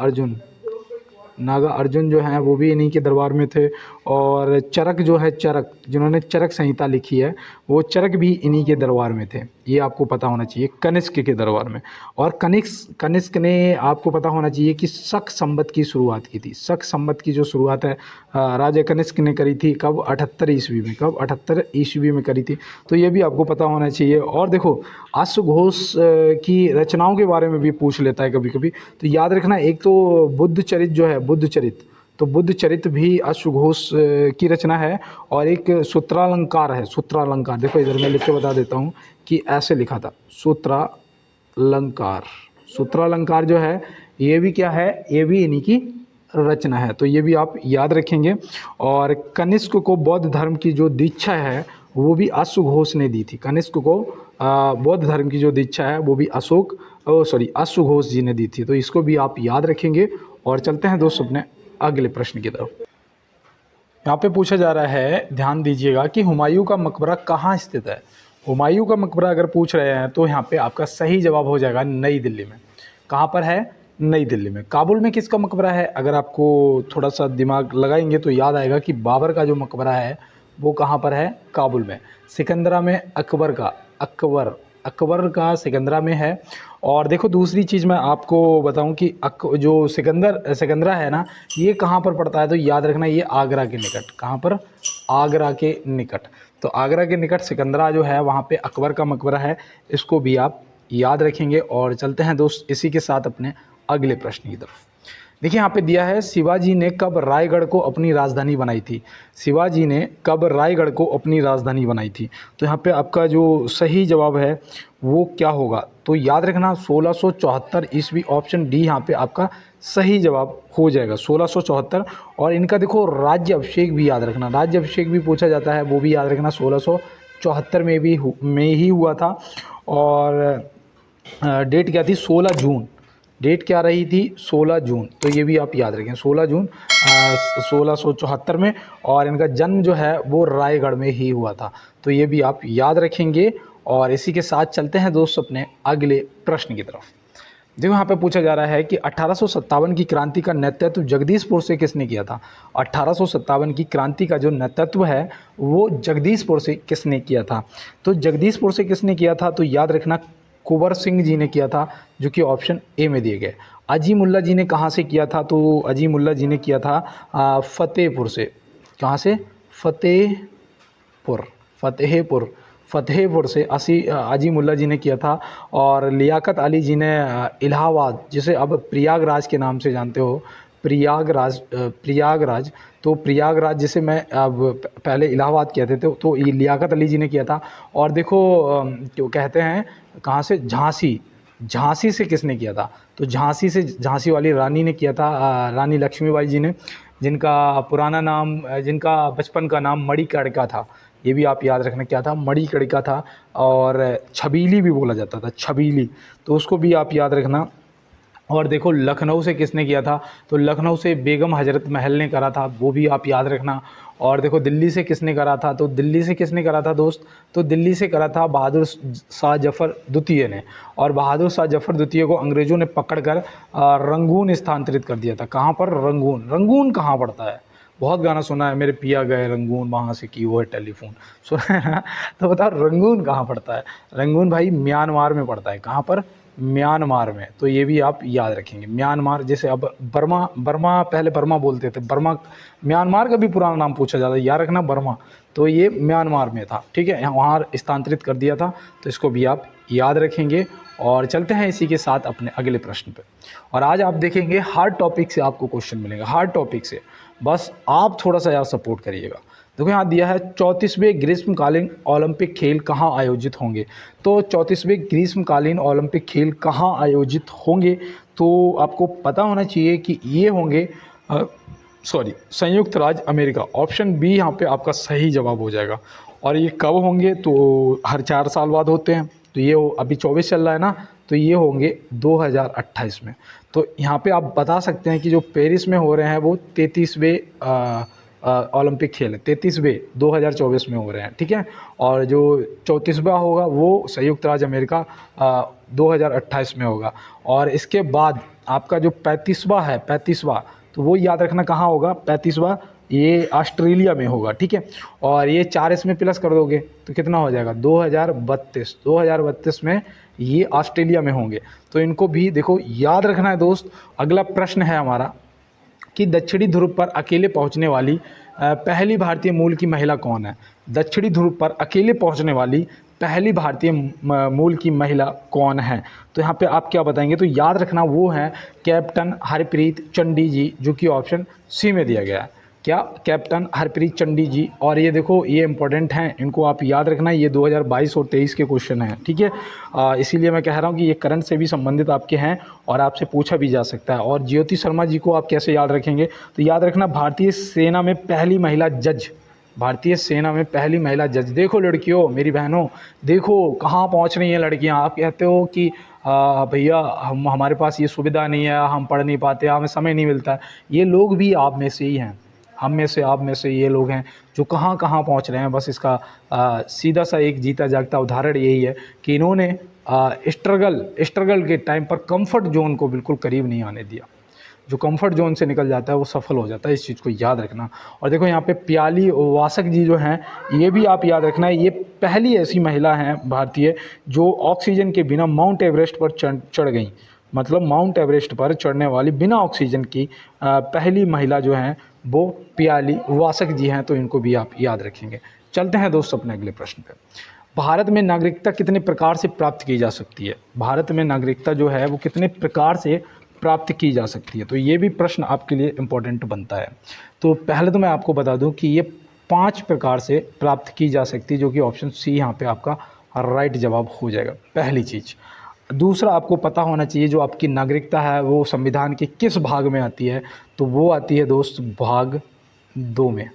अर्जुन जो हैं वो भी इन्हीं के दरबार में थे। और चरक जो है, चरक जिन्होंने चरक संहिता लिखी है, वो चरक भी इन्हीं के दरबार में थे। ये आपको पता होना चाहिए, कनिष्क के दरबार में। और कनिष्क ने आपको पता होना चाहिए कि शक संवत की शुरुआत की थी। शक संवत की जो शुरुआत है राजा कनिष्क ने करी थी, कब, 78 ईस्वी में। कब, 78 ईस्वी में करी थी। तो ये भी आपको पता होना चाहिए। और देखो अश्वघोष की रचनाओं के बारे में भी पूछ लेता है कभी कभी, तो याद रखना। एक तो बुद्ध चरित जो है, बुद्ध चरित, तो बुद्ध चरित भी अश्वघोष की रचना है। और एक सूत्रालंकार है, सूत्रालंकार। देखो इधर मैं लिख के बता देता हूँ कि ऐसे लिखा था, सूत्रालंकार। सूत्रालंकार जो है ये भी क्या है, ये भी इन्हीं की रचना है। तो ये भी आप याद रखेंगे। और कनिष्क को बौद्ध धर्म की जो दीक्षा है वो भी अश्वघोष ने दी थी। कनिष्क को बौद्ध धर्म की जो दीक्षा है वो भी अश्वघोष जी ने दी थी। तो इसको भी आप याद रखेंगे। और चलते हैं दोस्तों अपने अगले प्रश्न की तरफ। यहाँ पे पूछा जा रहा है, ध्यान दीजिएगा, कि हुमायूं का मकबरा कहाँ स्थित है। हुमायूं का मकबरा अगर पूछ रहे हैं तो यहाँ पे आपका सही जवाब हो जाएगा नई दिल्ली में। कहाँ पर है, नई दिल्ली में। काबुल में किसका मकबरा है, अगर आपको थोड़ा सा दिमाग लगाएंगे तो याद आएगा कि बाबर का जो मकबरा है वो कहाँ पर है, काबुल में। सिकंदरा में अकबर का, अकबर का सिकंदरा में है। और देखो दूसरी चीज़ मैं आपको बताऊं कि जो सिकंदरा है ना, ये कहाँ पर पड़ता है, तो याद रखना ये आगरा के निकट। कहाँ पर, आगरा के निकट। तो आगरा के निकट सिकंदरा जो है वहाँ पे अकबर का मकबरा है। इसको भी आप याद रखेंगे। और चलते हैं दोस्त इसी के साथ अपने अगले प्रश्न की तरफ। देखिए यहाँ पे दिया है, शिवाजी ने कब रायगढ़ को अपनी राजधानी बनाई थी। शिवाजी ने कब रायगढ़ को अपनी राजधानी बनाई थी। तो यहाँ पे आपका जो सही जवाब है वो क्या होगा, तो याद रखना 1674 ईस्वी। ऑप्शन डी यहाँ पे आपका सही जवाब हो जाएगा, 1674। और इनका देखो राज्य अभिषेक भी याद रखना, राज्य अभिषेक भी पूछा जाता है, वो भी याद रखना 1674 में ही हुआ था। और डेट क्या थी, 16 जून। डेट क्या रही थी, 16 जून। तो ये भी आप याद रखें, 16 जून 1674 में। और इनका जन्म जो है वो रायगढ़ में ही हुआ था। तो ये भी आप याद रखेंगे। और इसी के साथ चलते हैं दोस्त अपने अगले प्रश्न की तरफ। देखो यहाँ पे पूछा जा रहा है कि 1857 की क्रांति का नेतृत्व जगदीशपुर से किसने किया था। 1857 की क्रांति का जो नेतृत्व है वो जगदीशपुर से किसने किया था। तो जगदीशपुर से किसने किया था, तो याद रखना कुंवर सिंह जी ने किया था, जो कि ऑप्शन ए में दिए गए। अजीमुल्ला जी ने कहाँ से किया था, तो अजीमुल्ला जी ने किया था फतेहपुर से। कहाँ से, फतेहपुर से अजीमुल्ला जी ने किया था। और लियाकत अली जी ने इलाहाबाद, जिसे अब प्रयागराज के नाम से जानते हो, प्रयागराज, तो प्रयागराज जिसे मैं अब पहले इलाहाबाद कहते थे, तो ये लियाकत अली जी ने किया था। और देखो जो कहते हैं कहाँ से, झांसी से किसने किया था, तो झांसी वाली रानी ने किया था, रानी लक्ष्मीबाई जी ने, जिनका बचपन का नाम मणिकर्णिका था। ये भी आप याद रखना, क्या था, मणिकर्णिका था। और छबीली भी बोला जाता था, छबीली, तो उसको भी आप याद रखना। और देखो लखनऊ से किसने किया था, तो लखनऊ से बेगम हजरत महल ने करा था, वो भी आप याद रखना। और देखो दिल्ली से किसने करा था, तो दिल्ली से किसने करा था दोस्त, तो दिल्ली से करा था बहादुर शाह जफ़र द्वितीय ने। और बहादुर शाह जफ़र द्वितीय को अंग्रेज़ों ने पकड़कर रंगून स्थानांतरित कर दिया था। कहाँ पर, रंगून कहाँ पड़ता है, बहुत गाना सुना है, मेरे पिया गए रंगून, वहाँ से की वो है टेलीफोन, सुना है ना। तो बताओ रंगून कहाँ पड़ता है, रंगून भाई म्यांमार में पड़ता है। कहाँ पर, म्यांमार में। तो ये भी आप याद रखेंगे, म्यांमार, जैसे अब बर्मा पहले बर्मा बोलते थे, बर्मा, म्यांमार का भी पुराना नाम पूछा जाता है, याद रखना बर्मा। तो ये म्यांमार में था, ठीक है, यहाँ वहाँ स्थानांतरित कर दिया था। तो इसको भी आप याद रखेंगे। और चलते हैं इसी के साथ अपने अगले प्रश्न पे। और आज आप देखेंगे हार्ड टॉपिक से आपको क्वेश्चन मिलेंगे, हार्ड टॉपिक से, बस आप थोड़ा सा यार सपोर्ट करिएगा। देखो यहाँ दिया है 34वें ग्रीष्मकालीन ओलंपिक खेल कहाँ आयोजित होंगे। तो 34वें ग्रीष्मकालीन ओलंपिक खेल कहाँ आयोजित होंगे, तो आपको पता होना चाहिए कि ये होंगे संयुक्त राज्य अमेरिका। ऑप्शन बी यहाँ पे आपका सही जवाब हो जाएगा। और ये कब होंगे, तो हर 4 साल बाद होते हैं। तो ये अभी 24 चल रहा है ना, तो ये होंगे 2028 में। तो यहाँ पे आप बता सकते हैं कि जो पेरिस में हो रहे हैं वो 33वें ओलंपिक खेल है, 33वें 2024 में हो रहे हैं, ठीक है। और जो 34वां होगा वो संयुक्त राज्य अमेरिका 2028 में होगा। और इसके बाद आपका जो 35वां है, 35वां, तो वो याद रखना कहाँ होगा, 35वां ये ऑस्ट्रेलिया में होगा, ठीक है। और ये 4 इसमें प्लस कर दोगे तो कितना हो जाएगा, 2032 में ये ऑस्ट्रेलिया में होंगे। तो इनको भी देखो याद रखना है दोस्त। अगला प्रश्न है हमारा कि दक्षिणी ध्रुव पर अकेले पहुंचने वाली पहली भारतीय मूल की महिला कौन है। दक्षिणी ध्रुव पर अकेले पहुंचने वाली पहली भारतीय मूल की महिला कौन है। तो यहाँ पे आप क्या बताएंगे, तो याद रखना वो है कैप्टन हरप्रीत चंडी जी, जो कि ऑप्शन सी में दिया गया है। क्या, कैप्टन हरप्रीत चंडी जी। और ये देखो ये इंपॉर्टेंट हैं, इनको आप याद रखना, ये 2022 और 23 के क्वेश्चन हैं, ठीक है। इसीलिए मैं कह रहा हूँ कि ये करंट से भी संबंधित आपके हैं और आपसे पूछा भी जा सकता है। और ज्योति शर्मा जी को आप कैसे याद रखेंगे, तो याद रखना भारतीय सेना में पहली महिला जज, भारतीय सेना में पहली महिला जज। देखो लड़कियों, मेरी बहनों, देखो कहाँ पहुँच रही हैं लड़कियाँ। आप कहते हो कि भैया हमारे पास ये सुविधा नहीं है, हम पढ़ नहीं पाते, हमें समय नहीं मिलता है। ये लोग भी आप में से ही हैं, हम में से, आप में से ये लोग हैं जो कहाँ कहाँ पहुँच रहे हैं। बस इसका सीधा सा एक जीता जागता उदाहरण यही है कि इन्होंने स्ट्रगल के टाइम पर कंफर्ट जोन को बिल्कुल करीब नहीं आने दिया। जो कंफर्ट जोन से निकल जाता है वो सफल हो जाता है, इस चीज़ को याद रखना। और देखो यहाँ पे प्याली वासक जी जो हैं, ये भी आप याद रखना है, ये पहली ऐसी महिला हैं भारतीय जो ऑक्सीजन के बिना माउंट एवरेस्ट पर चढ़ गई। मतलब माउंट एवरेस्ट पर चढ़ने वाली बिना ऑक्सीजन की पहली महिला जो हैं वो प्याली वासक जी हैं। तो इनको भी आप याद रखेंगे। चलते हैं दोस्त अपने अगले प्रश्न पे। भारत में नागरिकता कितने प्रकार से प्राप्त की जा सकती है। भारत में नागरिकता जो है वो कितने प्रकार से प्राप्त की जा सकती है, तो ये भी प्रश्न आपके लिए इम्पोर्टेंट बनता है। तो पहले तो मैं आपको बता दूं कि ये 5 प्रकार से प्राप्त की जा सकती है, जो कि ऑप्शन सी यहाँ पे आपका राइट जवाब हो जाएगा, पहली चीज़। दूसरा, आपको पता होना चाहिए जो आपकी नागरिकता है वो संविधान के किस भाग में आती है, तो वो आती है दोस्त भाग 2 में।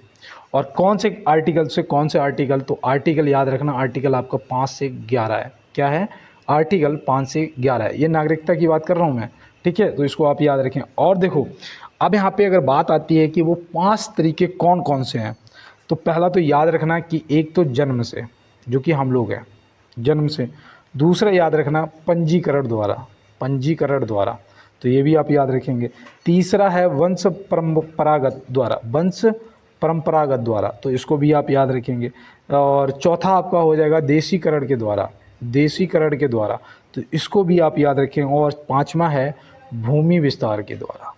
और कौन से आर्टिकल से कौन से आर्टिकल, तो आर्टिकल याद रखना, आर्टिकल आपका 5 से 11 है। क्या है, आर्टिकल 5 से 11 है। ये नागरिकता की बात कर रहा हूँ मैं, ठीक है, तो इसको आप याद रखें। और देखो अब यहाँ पे अगर बात आती है कि वो 5 तरीके कौन कौन से हैं, तो पहला तो याद रखना कि एक तो जन्म से, जो कि हम लोग हैं, जन्म से। दूसरा याद रखना पंजीकरण द्वारा, पंजीकरण द्वारा, तो ये भी आप याद रखेंगे। तीसरा है वंश परंपरागत द्वारा, वंश परंपरागत द्वारा, तो इसको भी आप याद रखेंगे। और चौथा आपका हो जाएगा देशीकरण के द्वारा, देशीकरण के द्वारा, तो इसको भी आप याद रखें। और पांचवा है भूमि विस्तार के द्वारा,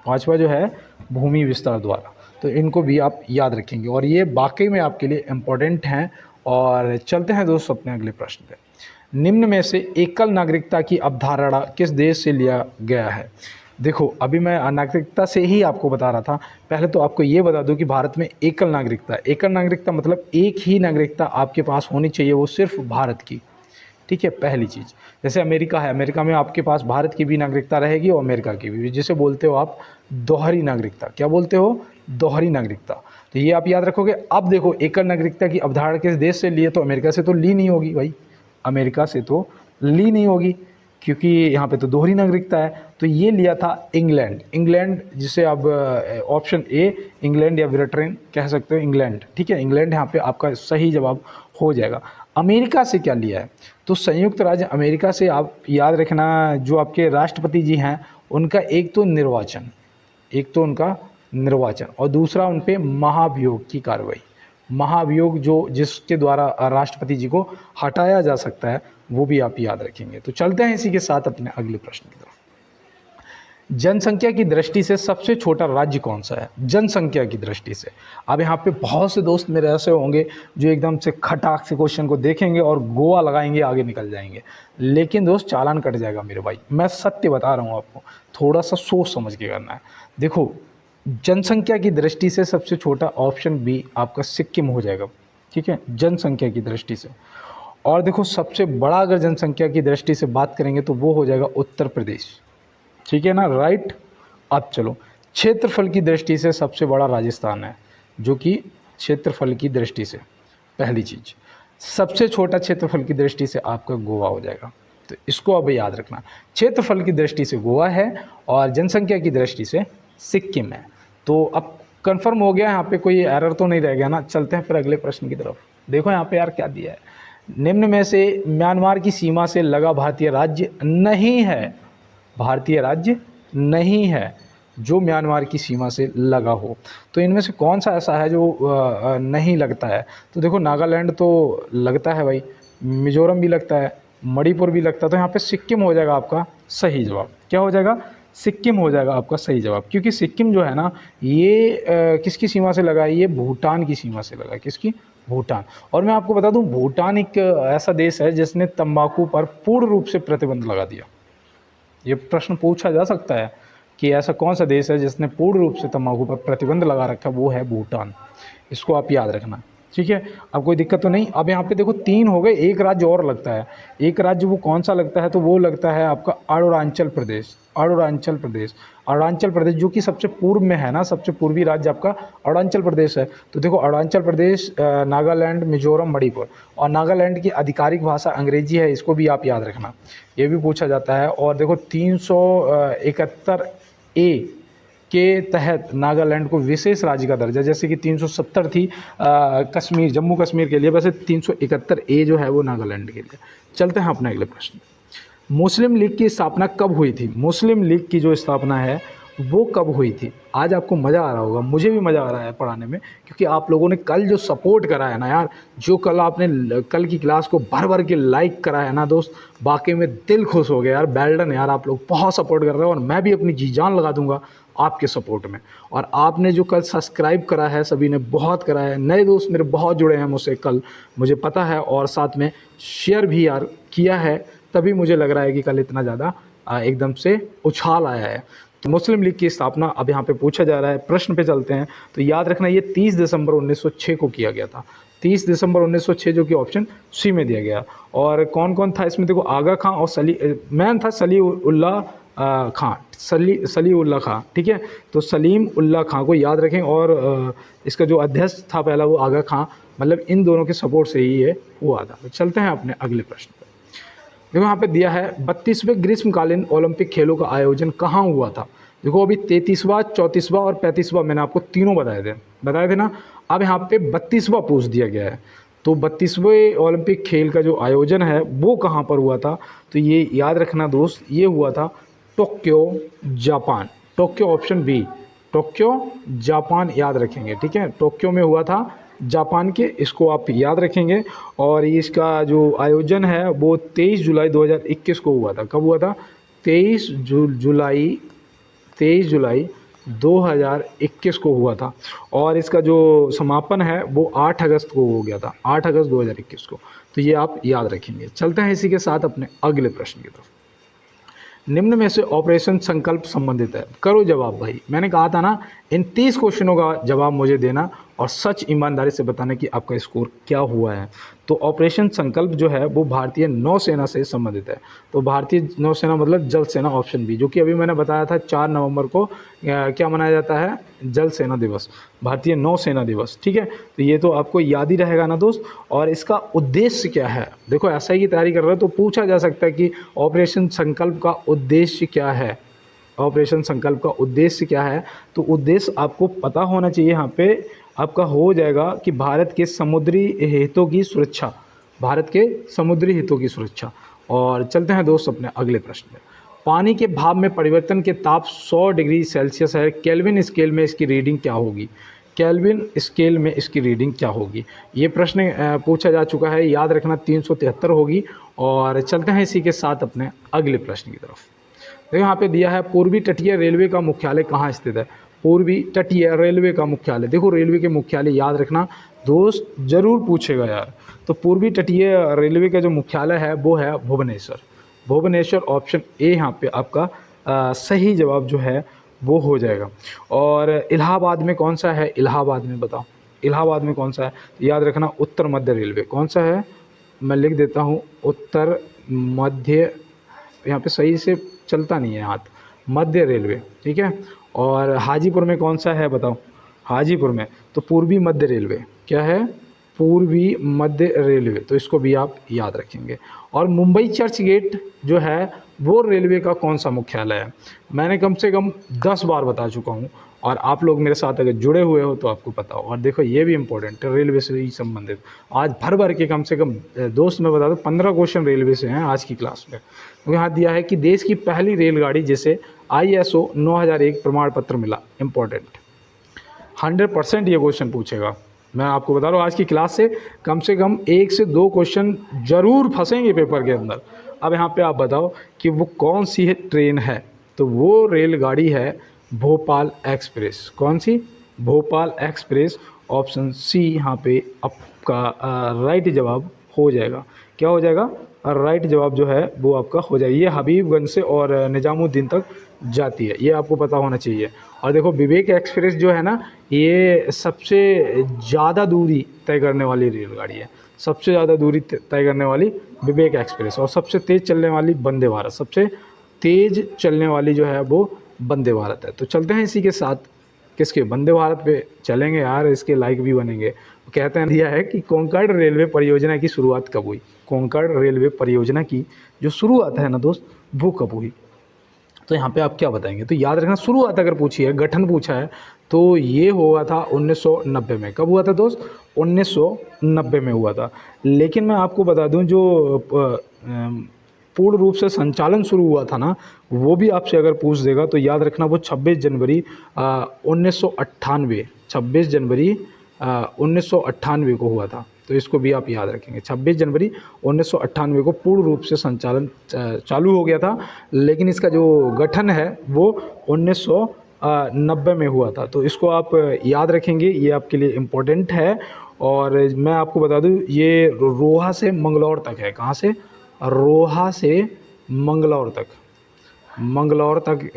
पांचवा जो है भूमि विस्तार द्वारा, तो इनको भी आप याद रखेंगे। और ये वाकई में आपके लिए इम्पोर्टेंट हैं। और चलते हैं दोस्तों अपने अगले प्रश्न पे। निम्न में से एकल नागरिकता की अवधारणा किस देश से लिया गया है। देखो अभी मैं नागरिकता से ही आपको बता रहा था। पहले तो आपको ये बता दूं कि भारत में एकल नागरिकता, एकल नागरिकता मतलब एक ही नागरिकता आपके पास होनी चाहिए, वो सिर्फ भारत की, ठीक है, पहली चीज़। जैसे अमेरिका है, अमेरिका में आपके पास भारत की भी नागरिकता रहेगी और अमेरिका की भी, जिसे बोलते हो आप दोहरी नागरिकता। क्या बोलते हो, दोहरी नागरिकता। तो ये आप याद रखोगे। अब देखो एकल नागरिकता की अवधारणा किस देश से लिए, तो अमेरिका से तो ली नहीं होगी भाई, अमेरिका से तो ली नहीं होगी, क्योंकि यहाँ पे तो दोहरी नागरिकता है। तो ये लिया था इंग्लैंड, इंग्लैंड जिसे आप ऑप्शन ए इंग्लैंड या ब्रिटेन कह सकते हो, इंग्लैंड, ठीक है, इंग्लैंड यहाँ पे आपका सही जवाब हो जाएगा। अमेरिका से क्या लिया है, तो संयुक्त राज्य अमेरिका से आप याद रखना, जो आपके राष्ट्रपति जी हैं उनका एक तो निर्वाचन, एक तो उनका निर्वाचन, और दूसरा उन पे महाभियोग की कार्रवाई, महाभियोग जो जिसके द्वारा राष्ट्रपति जी को हटाया जा सकता है, वो भी आप याद रखेंगे। तो चलते हैं इसी के साथ अपने अगले प्रश्न की तरफ। जनसंख्या की दृष्टि से सबसे छोटा राज्य कौन सा है? जनसंख्या की दृष्टि से। अब यहाँ पे बहुत से दोस्त मेरे ऐसे होंगे जो एकदम से खटाक से क्वेश्चन को देखेंगे और गोवा लगाएंगे, आगे निकल जाएंगे, लेकिन दोस्त चालान कट जाएगा मेरे भाई। मैं सत्य बता रहा हूँ आपको, थोड़ा सा सोच समझ के करना है। देखो, जनसंख्या की दृष्टि से सबसे छोटा ऑप्शन बी आपका सिक्किम हो जाएगा, ठीक है, जनसंख्या की दृष्टि से। और देखो, सबसे बड़ा अगर जनसंख्या की दृष्टि से बात करेंगे तो वो हो जाएगा उत्तर प्रदेश, ठीक है ना, राइट। अब चलो, क्षेत्रफल की दृष्टि से सबसे बड़ा राजस्थान है, जो कि क्षेत्रफल की दृष्टि से पहली चीज़। सबसे छोटा क्षेत्रफल की दृष्टि से आपका गोवा हो जाएगा, तो इसको अब याद रखना। क्षेत्रफल की दृष्टि से गोवा है और जनसंख्या की दृष्टि से सिक्किम है। तो अब कंफर्म हो गया, यहाँ पे कोई एरर तो नहीं रह गया ना। चलते हैं फिर अगले प्रश्न की तरफ। देखो यहाँ पे यार क्या दिया है, निम्न में से म्यांमार की सीमा से लगा भारतीय राज्य नहीं है, भारतीय राज्य नहीं है जो म्यांमार की सीमा से लगा हो। तो इनमें से कौन सा ऐसा है जो नहीं लगता है? तो देखो, नागालैंड तो लगता है भाई, मिजोरम भी लगता है, मणिपुर भी लगता है, तो यहाँ पे सिक्किम हो जाएगा आपका सही जवाब। क्या हो जाएगा? सिक्किम हो जाएगा आपका सही जवाब, क्योंकि सिक्किम जो है ना, ये किसकी सीमा से लगा है? ये भूटान की सीमा से लगा है। किसकी? भूटान। और मैं आपको बता दूं, भूटान एक ऐसा देश है जिसने तंबाकू पर पूर्ण रूप से प्रतिबंध लगा दिया। ये प्रश्न पूछा जा सकता है कि ऐसा कौन सा देश है जिसने पूर्ण रूप से तंबाकू पर प्रतिबंध लगा रखा है? वो है भूटान। इसको आप याद रखना, ठीक है। अब कोई दिक्कत तो नहीं। अब यहाँ पे देखो 3 हो गए, एक राज्य और लगता है। एक राज्य वो कौन सा लगता है? तो वो लगता है आपका अरुणाचल प्रदेश। अरुणाचल प्रदेश, अरुणाचल प्रदेश जो कि सबसे पूर्व में है ना, सबसे पूर्वी राज्य आपका अरुणाचल प्रदेश है। तो देखो, अरुणाचल प्रदेश, नागालैंड, मिजोरम, मणिपुर। और नागालैंड की आधिकारिक भाषा अंग्रेजी है, इसको भी आप याद रखना, ये भी पूछा जाता है। और देखो 371 ए के तहत नागालैंड को विशेष राज्य का दर्जा, जैसे कि 370 थी कश्मीर, जम्मू कश्मीर के लिए, वैसे 371 ए जो है वो नागालैंड के लिए। चलते हैं अपने अगले प्रश्न। मुस्लिम लीग की स्थापना कब हुई थी? मुस्लिम लीग की जो स्थापना है वो कब हुई थी? आज आपको मज़ा आ रहा होगा, मुझे भी मज़ा आ रहा है पढ़ाने में, क्योंकि आप लोगों ने कल जो सपोर्ट करा है ना यार, जो कल आपने कल की क्लास को भर भर के लाइक करा है ना दोस्त, वाकई में दिल खुश हो गया यार। वेल डन यार, आप लोग बहुत सपोर्ट कर रहे हो और मैं भी अपनी जी जान लगा दूंगा आपके सपोर्ट में। और आपने जो कल सब्सक्राइब करा है, सभी ने बहुत करा है, नए दोस्त मेरे बहुत जुड़े हैं मुझसे कल, मुझे पता है, और साथ में शेयर भी यार किया है, तभी मुझे लग रहा है कि कल इतना ज़्यादा एकदम से उछाल आया है। तो मुस्लिम लीग की स्थापना अब यहाँ पे पूछा जा रहा है। प्रश्न पे चलते हैं। तो याद रखना, ये 30 दिसंबर 1906 को किया गया था। 30 दिसंबर 1906, जो कि ऑप्शन सी में दिया गया। और कौन कौन था इसमें? देखो, आगा खां और मैन था सलीउल्लाह खां, सलीउल्लाह खां, ठीक है। तो सलीम उल्लाह खां को याद रखें। और इसका जो अध्यक्ष था पहला, वो आगा खां, मतलब इन दोनों के सपोर्ट से ही ये हुआ था। तो चलते हैं अपने अगले प्रश्न पर। देखो यहाँ पे दिया है 32वें ग्रीष्मकालीन ओलंपिक खेलों का आयोजन कहाँ हुआ था? देखो, अभी 33वां, 34वां और 35वां मैंने आपको तीनों बताए थे ना। अब यहाँ पे 32वां पूछ दिया गया है। तो 32वें ओलंपिक खेल का जो आयोजन है वो कहाँ पर हुआ था? तो ये याद रखना दोस्त, ये हुआ था Tokyo, Japan. Tokyo option B, Tokyo Japan याद रखेंगे, ठीक है। टोक्यो में हुआ था, जापान के, इसको आप याद रखेंगे। और इसका जो आयोजन है वो 23 जुलाई 2021 को हुआ था। कब हुआ था? 23 जुलाई 2021 को हुआ था। और इसका जो समापन है वो 8 अगस्त को हो गया था, 8 अगस्त 2021 को। तो ये आप याद रखेंगे। चलते हैं इसी के साथ अपने अगले प्रश्न की तरफ। निम्न में से ऑपरेशन संकल्प संबंधित है? करो जवाब भाई। मैंने कहा था ना, इन 30 क्वेश्चनों का जवाब मुझे देना और सच ईमानदारी से बताना कि आपका स्कोर क्या हुआ है। तो ऑपरेशन संकल्प जो है वो भारतीय नौसेना से संबंधित है। तो भारतीय नौसेना मतलब जल सेना, ऑप्शन बी, जो कि अभी मैंने बताया था 4 नवंबर को क्या मनाया जाता है? जल सेना दिवस, भारतीय नौसेना दिवस, ठीक है। तो ये तो आपको याद ही रहेगा ना दोस्त। और इसका उद्देश्य क्या है? देखो, ऐसा ही की तैयारी कर रहे हो तो पूछा जा सकता है कि ऑपरेशन संकल्प का उद्देश्य क्या है? ऑपरेशन संकल्प का उद्देश्य क्या है? तो उद्देश्य आपको पता होना चाहिए। यहाँ पे आपका हो जाएगा कि भारत के समुद्री हितों की सुरक्षा, भारत के समुद्री हितों की सुरक्षा। और चलते हैं दोस्त अपने अगले प्रश्न में। पानी के भाप में परिवर्तन के ताप 100 डिग्री सेल्सियस है, केल्विन स्केल में इसकी रीडिंग क्या होगी? केल्विन स्केल में इसकी रीडिंग क्या होगी? ये प्रश्न पूछा जा चुका है, याद रखना 373 होगी। और चलते हैं इसी के साथ अपने अगले प्रश्न की तरफ। देखो यहाँ पे दिया है पूर्वी तटीय रेलवे का मुख्यालय कहाँ स्थित है। पूर्वी तटीय रेलवे का मुख्यालय, देखो रेलवे के मुख्यालय याद रखना दोस्त, जरूर पूछेगा यार। तो पूर्वी तटीय रेलवे का जो मुख्यालय है वो है भुवनेश्वर। भुवनेश्वर ऑप्शन ए यहाँ पे आपका सही जवाब जो है वो हो जाएगा। और इलाहाबाद में कौन सा है, इलाहाबाद में बताओ, इलाहाबाद में कौन सा है, याद रखना उत्तर मध्य रेलवे। कौन सा है, मैं लिख देता हूँ उत्तर मध्य, यहाँ पे सही से चलता नहीं है हाथ, मध्य रेलवे, ठीक है। और हाजीपुर में कौन सा है बताओ, हाजीपुर में तो पूर्वी मध्य रेलवे, क्या है, पूर्वी मध्य रेलवे, तो इसको भी आप याद रखेंगे। और मुंबई चर्च गेट जो है वो रेलवे का कौन सा मुख्यालय है, मैंने कम से कम 10 बार बता चुका हूँ, और आप लोग मेरे साथ अगर जुड़े हुए हो तो आपको पता हो। और देखो ये भी इम्पोर्टेंट है, रेलवे से ही संबंधित आज भर भर के कम से कम दोस्त मैं बता दूँ 15 क्वेश्चन रेलवे से हैं आज की क्लास में। तो यहाँ दिया है कि देश की पहली रेलगाड़ी जिसे ISO 9001 प्रमाण पत्र मिला, इम्पोर्टेंट 100% ये क्वेश्चन पूछेगा। मैं आपको बता रहा हूँ आज की क्लास से कम 1 से 2 क्वेश्चन जरूर फंसेंगे पेपर के अंदर। अब यहाँ पे आप बताओ कि वो कौन सी है ट्रेन है, तो वो रेलगाड़ी है भोपाल एक्सप्रेस। कौन सी, भोपाल एक्सप्रेस, ऑप्शन सी यहाँ पे आपका राइट जवाब हो जाएगा। क्या हो जाएगा, राइट जवाब जो है वो आपका हो जाएगा। ये हबीबगंज से और निजामुद्दीन तक जाती है, ये आपको पता होना चाहिए। और देखो विवेक एक्सप्रेस जो है ना, ये सबसे ज़्यादा दूरी तय करने वाली रेलगाड़ी है, सबसे ज़्यादा दूरी तय करने वाली विवेक एक्सप्रेस। और सबसे तेज़ चलने वाली वंदे भारत, सबसे तेज़ चलने वाली जो है वो वंदे भारत है। तो चलते हैं इसी के साथ, किसके, वंदे भारत पे चलेंगे यार, इसके लाइक भी बनेंगे। कहते हैं दिया है कि कोंकण रेलवे परियोजना की शुरुआत कब हुई, कोंकण रेलवे परियोजना की जो शुरुआत है ना दोस्त वो कब हुई। तो यहाँ पे आप क्या बताएंगे, तो याद रखना शुरुआत अगर पूछी है, गठन पूछा है, तो ये हुआ था 1990 में। कब हुआ था दोस्त, 1990 में हुआ था। लेकिन मैं आपको बता दूं जो पूर्ण रूप से संचालन शुरू हुआ था ना, वो भी आपसे अगर पूछ देगा तो याद रखना वो 26 जनवरी 1998, 26 जनवरी 1998 को हुआ था। तो इसको भी आप याद रखेंगे, 26 जनवरी 1998 को पूर्ण रूप से संचालन चालू हो गया था। लेकिन इसका जो गठन है वो 1990 में हुआ था। तो इसको आप याद रखेंगे, ये आपके लिए इम्पोर्टेंट है। और मैं आपको बता दूं ये रोहा से मंगलौर तक है। कहाँ से, रोहा से मंगलौर तक, मंगलौर तक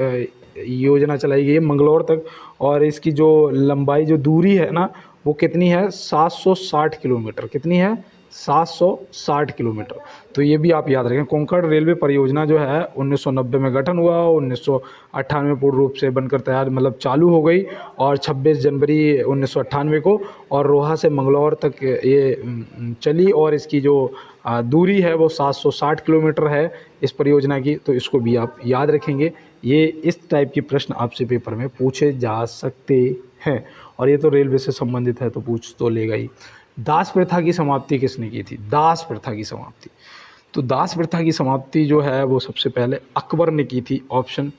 योजना चलाई गई है, मंगलौर तक। और इसकी जो लंबाई, जो दूरी है ना, वो कितनी है, 760 किलोमीटर। कितनी है, 760 किलोमीटर। तो ये भी आप याद रखें। कोंकण रेलवे परियोजना जो है 1990 में गठन हुआ, 1998 पूर्ण रूप से बनकर तैयार मतलब चालू हो गई, और 26 जनवरी 1998 को और रोहा से मंगलौर तक ये चली। और इसकी जो दूरी है वो 760 किलोमीटर है इस परियोजना की। तो इसको भी आप याद रखेंगे। ये इस टाइप के प्रश्न आपसे पेपर में पूछे जा सकते हैं, और ये तो रेलवे से संबंधित है तो पूछ तो लेगा ही। दास प्रथा की समाप्ति किसने की थी, दास प्रथा की समाप्ति, तो दास प्रथा की समाप्ति जो है वो सबसे पहले अकबर ने की थी। ऑप्शन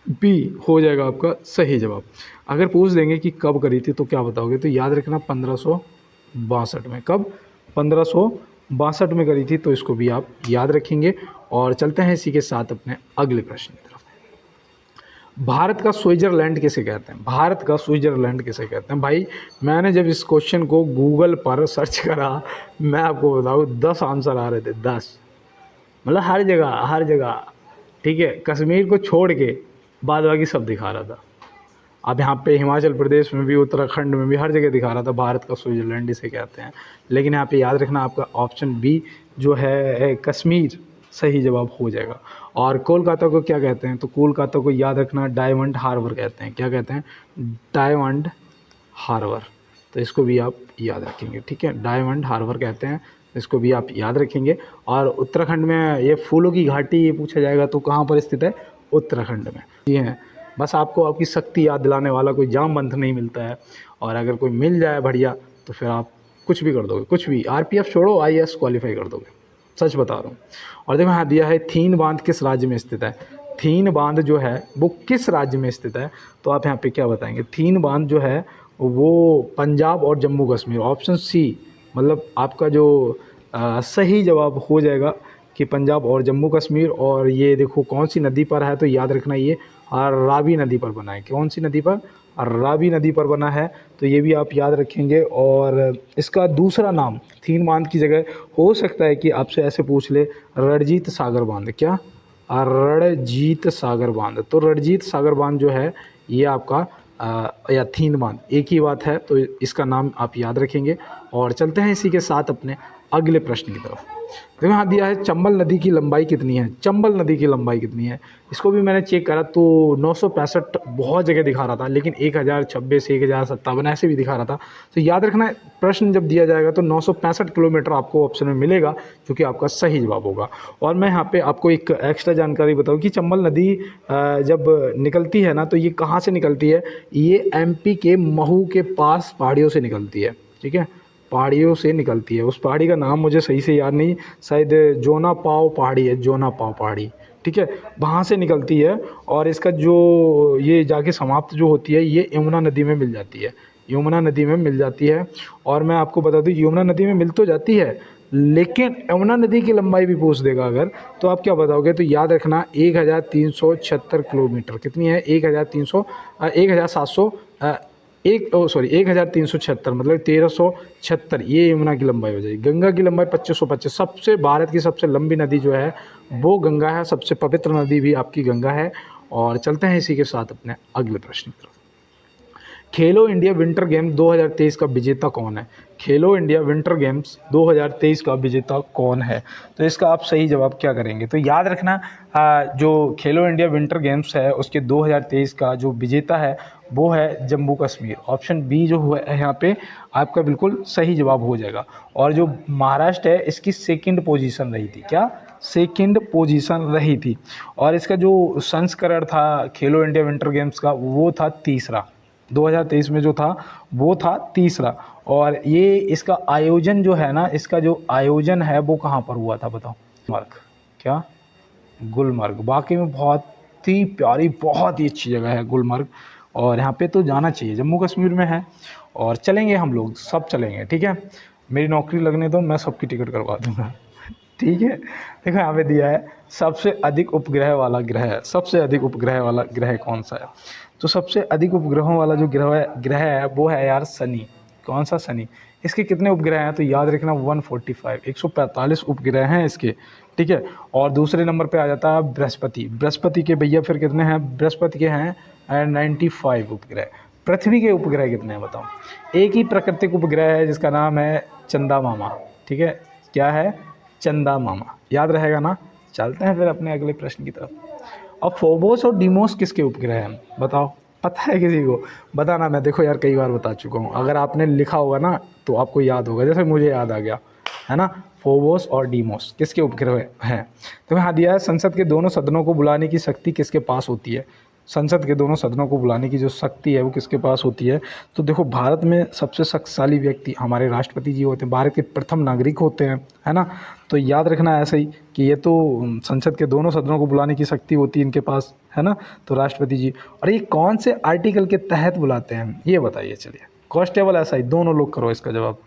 बी हो जाएगा आपका सही जवाब। अगर पूछ देंगे कि कब करी थी तो क्या बताओगे, तो याद रखना 1562 में। कब, 1562 में करी थी। तो इसको भी आप याद रखेंगे। और चलते हैं इसी के साथ अपने अगले प्रश्न की तरफ। भारत का स्विट्जरलैंड किसे कहते हैं, भारत का स्विट्जरलैंड किसे कहते हैं। भाई मैंने जब इस क्वेश्चन को गूगल पर सर्च करा, मैं आपको बताऊँ 10 आंसर आ रहे थे, 10, मतलब हर जगह हर जगह, ठीक है, कश्मीर को छोड़ के बाद बाकी सब दिखा रहा था। अब यहाँ पे हिमाचल प्रदेश में भी, उत्तराखंड में भी, हर जगह दिखा रहा था भारत का स्विट्जरलैंड इसे कहते हैं। लेकिन यहाँ पे याद रखना आपका ऑप्शन बी जो है कश्मीर सही जवाब हो जाएगा। और कोलकाता को क्या कहते हैं, तो कोलकाता को याद रखना डायमंड हार्बर कहते हैं। क्या कहते हैं, डायमंड हार्बर। तो इसको भी आप याद रखेंगे, ठीक है, डायमंड हार्बर कहते हैं, इसको भी आप याद रखेंगे। और उत्तराखंड में ये फूलों की घाटी ये पूछा जाएगा तो कहाँ पर स्थित है, उत्तराखंड में। ये है, बस आपको आपकी शक्ति याद दिलाने वाला कोई जाम बंध नहीं मिलता है। और अगर कोई मिल जाए बढ़िया तो फिर आप कुछ भी कर दोगे, कुछ भी, RPF छोड़ो IAS क्वालिफाई कर दोगे, सच बता रहा हूँ। और देखो यहाँ दिया है थीन बांध किस राज्य में स्थित है, थीन बांध जो है वो किस राज्य में स्थित है, तो आप यहाँ पे क्या बताएंगे। थीन बांध जो है वो पंजाब और जम्मू कश्मीर, ऑप्शन सी मतलब आपका जो सही जवाब हो जाएगा कि पंजाब और जम्मू कश्मीर, और ये देखो कौन सी नदी पर है, तो याद रखना ये रावी नदी पर बना है। कौन सी नदी पर? रावी नदी पर बना है, तो ये भी आप याद रखेंगे। और इसका दूसरा नाम थीन बांध की जगह हो सकता है कि आपसे ऐसे पूछ ले, रणजीत सागर बांध। क्या? रणजीत सागर बांध। तो रणजीत सागर बांध जो है ये आपका या थीन बांध एक ही बात है, तो इसका नाम आप याद रखेंगे। और चलते हैं इसी के साथ अपने अगले प्रश्न की तरफ। देखो यहाँ दिया है चंबल नदी की लंबाई कितनी है। चंबल नदी की लंबाई कितनी है, इसको भी मैंने चेक करा तो 965 बहुत जगह दिखा रहा था, लेकिन 1026, 1057 ऐसे भी दिखा रहा था। तो याद रखना प्रश्न जब दिया जाएगा तो 965 किलोमीटर आपको ऑप्शन में मिलेगा, जो कि आपका सही जवाब होगा। और मैं यहाँ पे आपको एक एक्स्ट्रा जानकारी बताऊँ कि चंबल नदी जब निकलती है ना, तो ये कहाँ से निकलती है? ये MP के महू के पास पहाड़ियों से निकलती है। ठीक है, पहाड़ियों से निकलती है। उस पहाड़ी का नाम मुझे सही से याद नहीं, शायद जोना पाव पहाड़ी है, जोना पाव पहाड़ी। ठीक है, वहाँ से निकलती है और इसका जो ये जाके समाप्त जो होती है ये यमुना नदी में मिल जाती है। यमुना नदी में मिल जाती है। और मैं आपको बता दूँ यमुना नदी में मिल तो जाती है, लेकिन यमुना नदी की लंबाई भी पूछ देगा अगर, तो आप क्या बताओगे? तो याद रखना 1376 किलोमीटर। कितनी है? 1376 मतलब 1376, ये यमुना की लंबाई हो जाएगी। गंगा की लंबाई 2525। सबसे भारत की सबसे लंबी नदी जो है वो गंगा है, सबसे पवित्र नदी भी आपकी गंगा है। और चलते हैं इसी के साथ अपने अगले प्रश्न की तरफ। खेलो इंडिया विंटर गेम 2023 का विजेता कौन है? खेलो इंडिया विंटर गेम्स 2023 का विजेता कौन है? तो इसका आप सही जवाब क्या करेंगे? तो याद रखना जो खेलो इंडिया विंटर गेम्स है उसके 2023 का जो विजेता है वो है जम्मू कश्मीर। ऑप्शन बी जो हुआ है यहाँ पे आपका बिल्कुल सही जवाब हो जाएगा। और जो महाराष्ट्र है इसकी सेकंड पोजीशन रही थी। क्या? सेकंड पोजीशन रही थी। और इसका जो संस्करण था खेलो इंडिया विंटर गेम्स का वो था तीसरा। 2023 में जो था वो था तीसरा। और ये इसका आयोजन जो है ना, इसका जो आयोजन है वो कहाँ पर हुआ था बताओ? गुलमर्ग। क्या? गुलमर्ग। वाकई में बहुत ही प्यारी, बहुत ही अच्छी जगह है गुलमर्ग, और यहाँ पे तो जाना चाहिए। जम्मू कश्मीर में है और चलेंगे हम लोग, सब चलेंगे। ठीक है, मेरी नौकरी लगने दो, मैं सबकी टिकट करवा दूँगा। ठीक है, देखो यहाँ पे दिया है सबसे अधिक उपग्रह वाला ग्रह। सबसे अधिक उपग्रह वाला ग्रह कौन सा है? तो सबसे अधिक उपग्रहों वाला जो ग्रह है वो है यार शनि। कौन सा? शनि। इसके कितने उपग्रह हैं? तो याद रखना 145, 145 उपग्रह हैं इसके। ठीक है, और दूसरे नंबर पे आ जाता है बृहस्पति। बृहस्पति के भैया फिर कितने हैं? बृहस्पति के हैं 95 उपग्रह। पृथ्वी के उपग्रह कितने हैं बताओ? एक ही प्राकृतिक उपग्रह है जिसका नाम है चंदा मामा। ठीक है, क्या है? चंदा मामा। याद रहेगा ना? चलते हैं फिर अपने अगले प्रश्न की तरफ। अब फोबोस और डीमोस किसके उपग्रह हैं बताओ? पता है किसी को? बताना। मैं देखो यार कई बार बता चुका हूँ, अगर आपने लिखा होगा ना तो आपको याद होगा, जैसे मुझे याद आ गया है ना। फोबोस और डीमोस किसके उपग्रह हैं? तो यहाँ दिया है संसद के दोनों सदनों को बुलाने की शक्ति किसके पास होती है? संसद के दोनों सदनों को बुलाने की जो शक्ति है वो किसके पास होती है? तो देखो भारत में सबसे शक्तिशाली व्यक्ति हमारे राष्ट्रपति जी होते हैं, भारत के प्रथम नागरिक होते हैं, है ना। तो याद रखना ऐसे ही कि ये तो संसद के दोनों सदनों को बुलाने की शक्ति होती है इनके पास, है ना, तो राष्ट्रपति जी। और ये कौन से आर्टिकल के तहत बुलाते हैं ये बताइए। चलिए कांस्टेबल ऐसा ही, दोनों लोग करो इसका जवाब।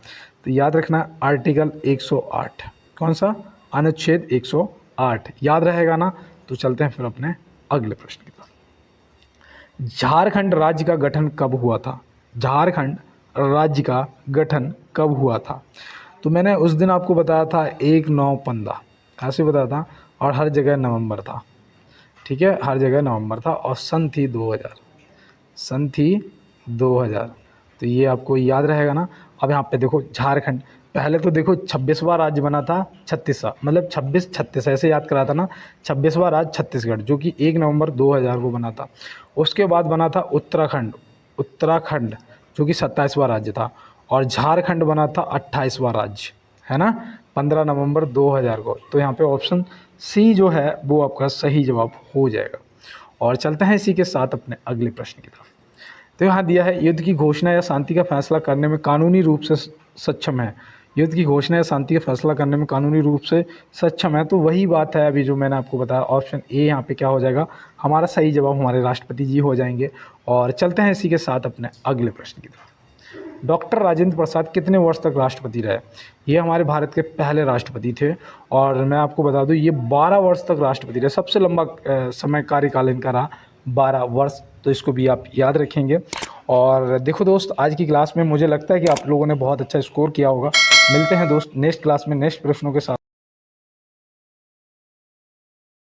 तो याद रखना आर्टिकल 108। कौन सा? अनुच्छेद 108। याद रहेगा ना? तो चलते हैं फिर अपने अगले प्रश्न की तरफ। झारखंड राज्य का गठन कब हुआ था? झारखंड राज्य का गठन कब हुआ था? तो मैंने उस दिन आपको बताया था 1915, ऐसे बताया था, और हर जगह नवंबर था। ठीक है, हर जगह नवंबर था, और सन थी 2000। सन थी 2000। तो ये आपको याद रहेगा ना। अब यहाँ पे देखो झारखंड, पहले तो देखो 26वां राज्य बना था, 36वां, मतलब 26 ऐसे याद करा था ना। 26वां राज्य छत्तीसगढ़ जो कि 1 नवंबर 2000 को बना था। उसके बाद बना था उत्तराखंड जो कि 27वां राज्य था। और झारखंड बना था 28वां राज्य, है ना, 15 नवंबर 2000 को। तो यहाँ पे ऑप्शन सी जो है वो आपका सही जवाब हो जाएगा। और चलते हैं इसी के साथ अपने अगले प्रश्न की तरफ। तो यहाँ दिया है युद्ध की घोषणा या शांति का फैसला करने में कानूनी रूप से सक्षम है। युद्ध की घोषणा या शांति का फैसला करने में कानूनी रूप से सक्षम है, तो वही बात है अभी जो मैंने आपको बताया। ऑप्शन ए यहाँ पे क्या हो जाएगा? हमारा सही जवाब हमारे राष्ट्रपति जी हो जाएंगे। और चलते हैं इसी के साथ अपने अगले प्रश्न की तरफ। डॉक्टर राजेंद्र प्रसाद कितने वर्ष तक राष्ट्रपति रहे? ये हमारे भारत के पहले राष्ट्रपति थे और मैं आपको बता दूं ये 12 वर्ष तक राष्ट्रपति रहे। सबसे लंबा समय कार्यकाल इनका रहा 12 वर्ष, तो इसको भी आप याद रखेंगे। और देखो दोस्त, आज की क्लास में मुझे लगता है कि आप लोगों ने बहुत अच्छा स्कोर किया होगा। मिलते हैं दोस्त नेक्स्ट क्लास में नेक्स्ट प्रश्नों के साथ।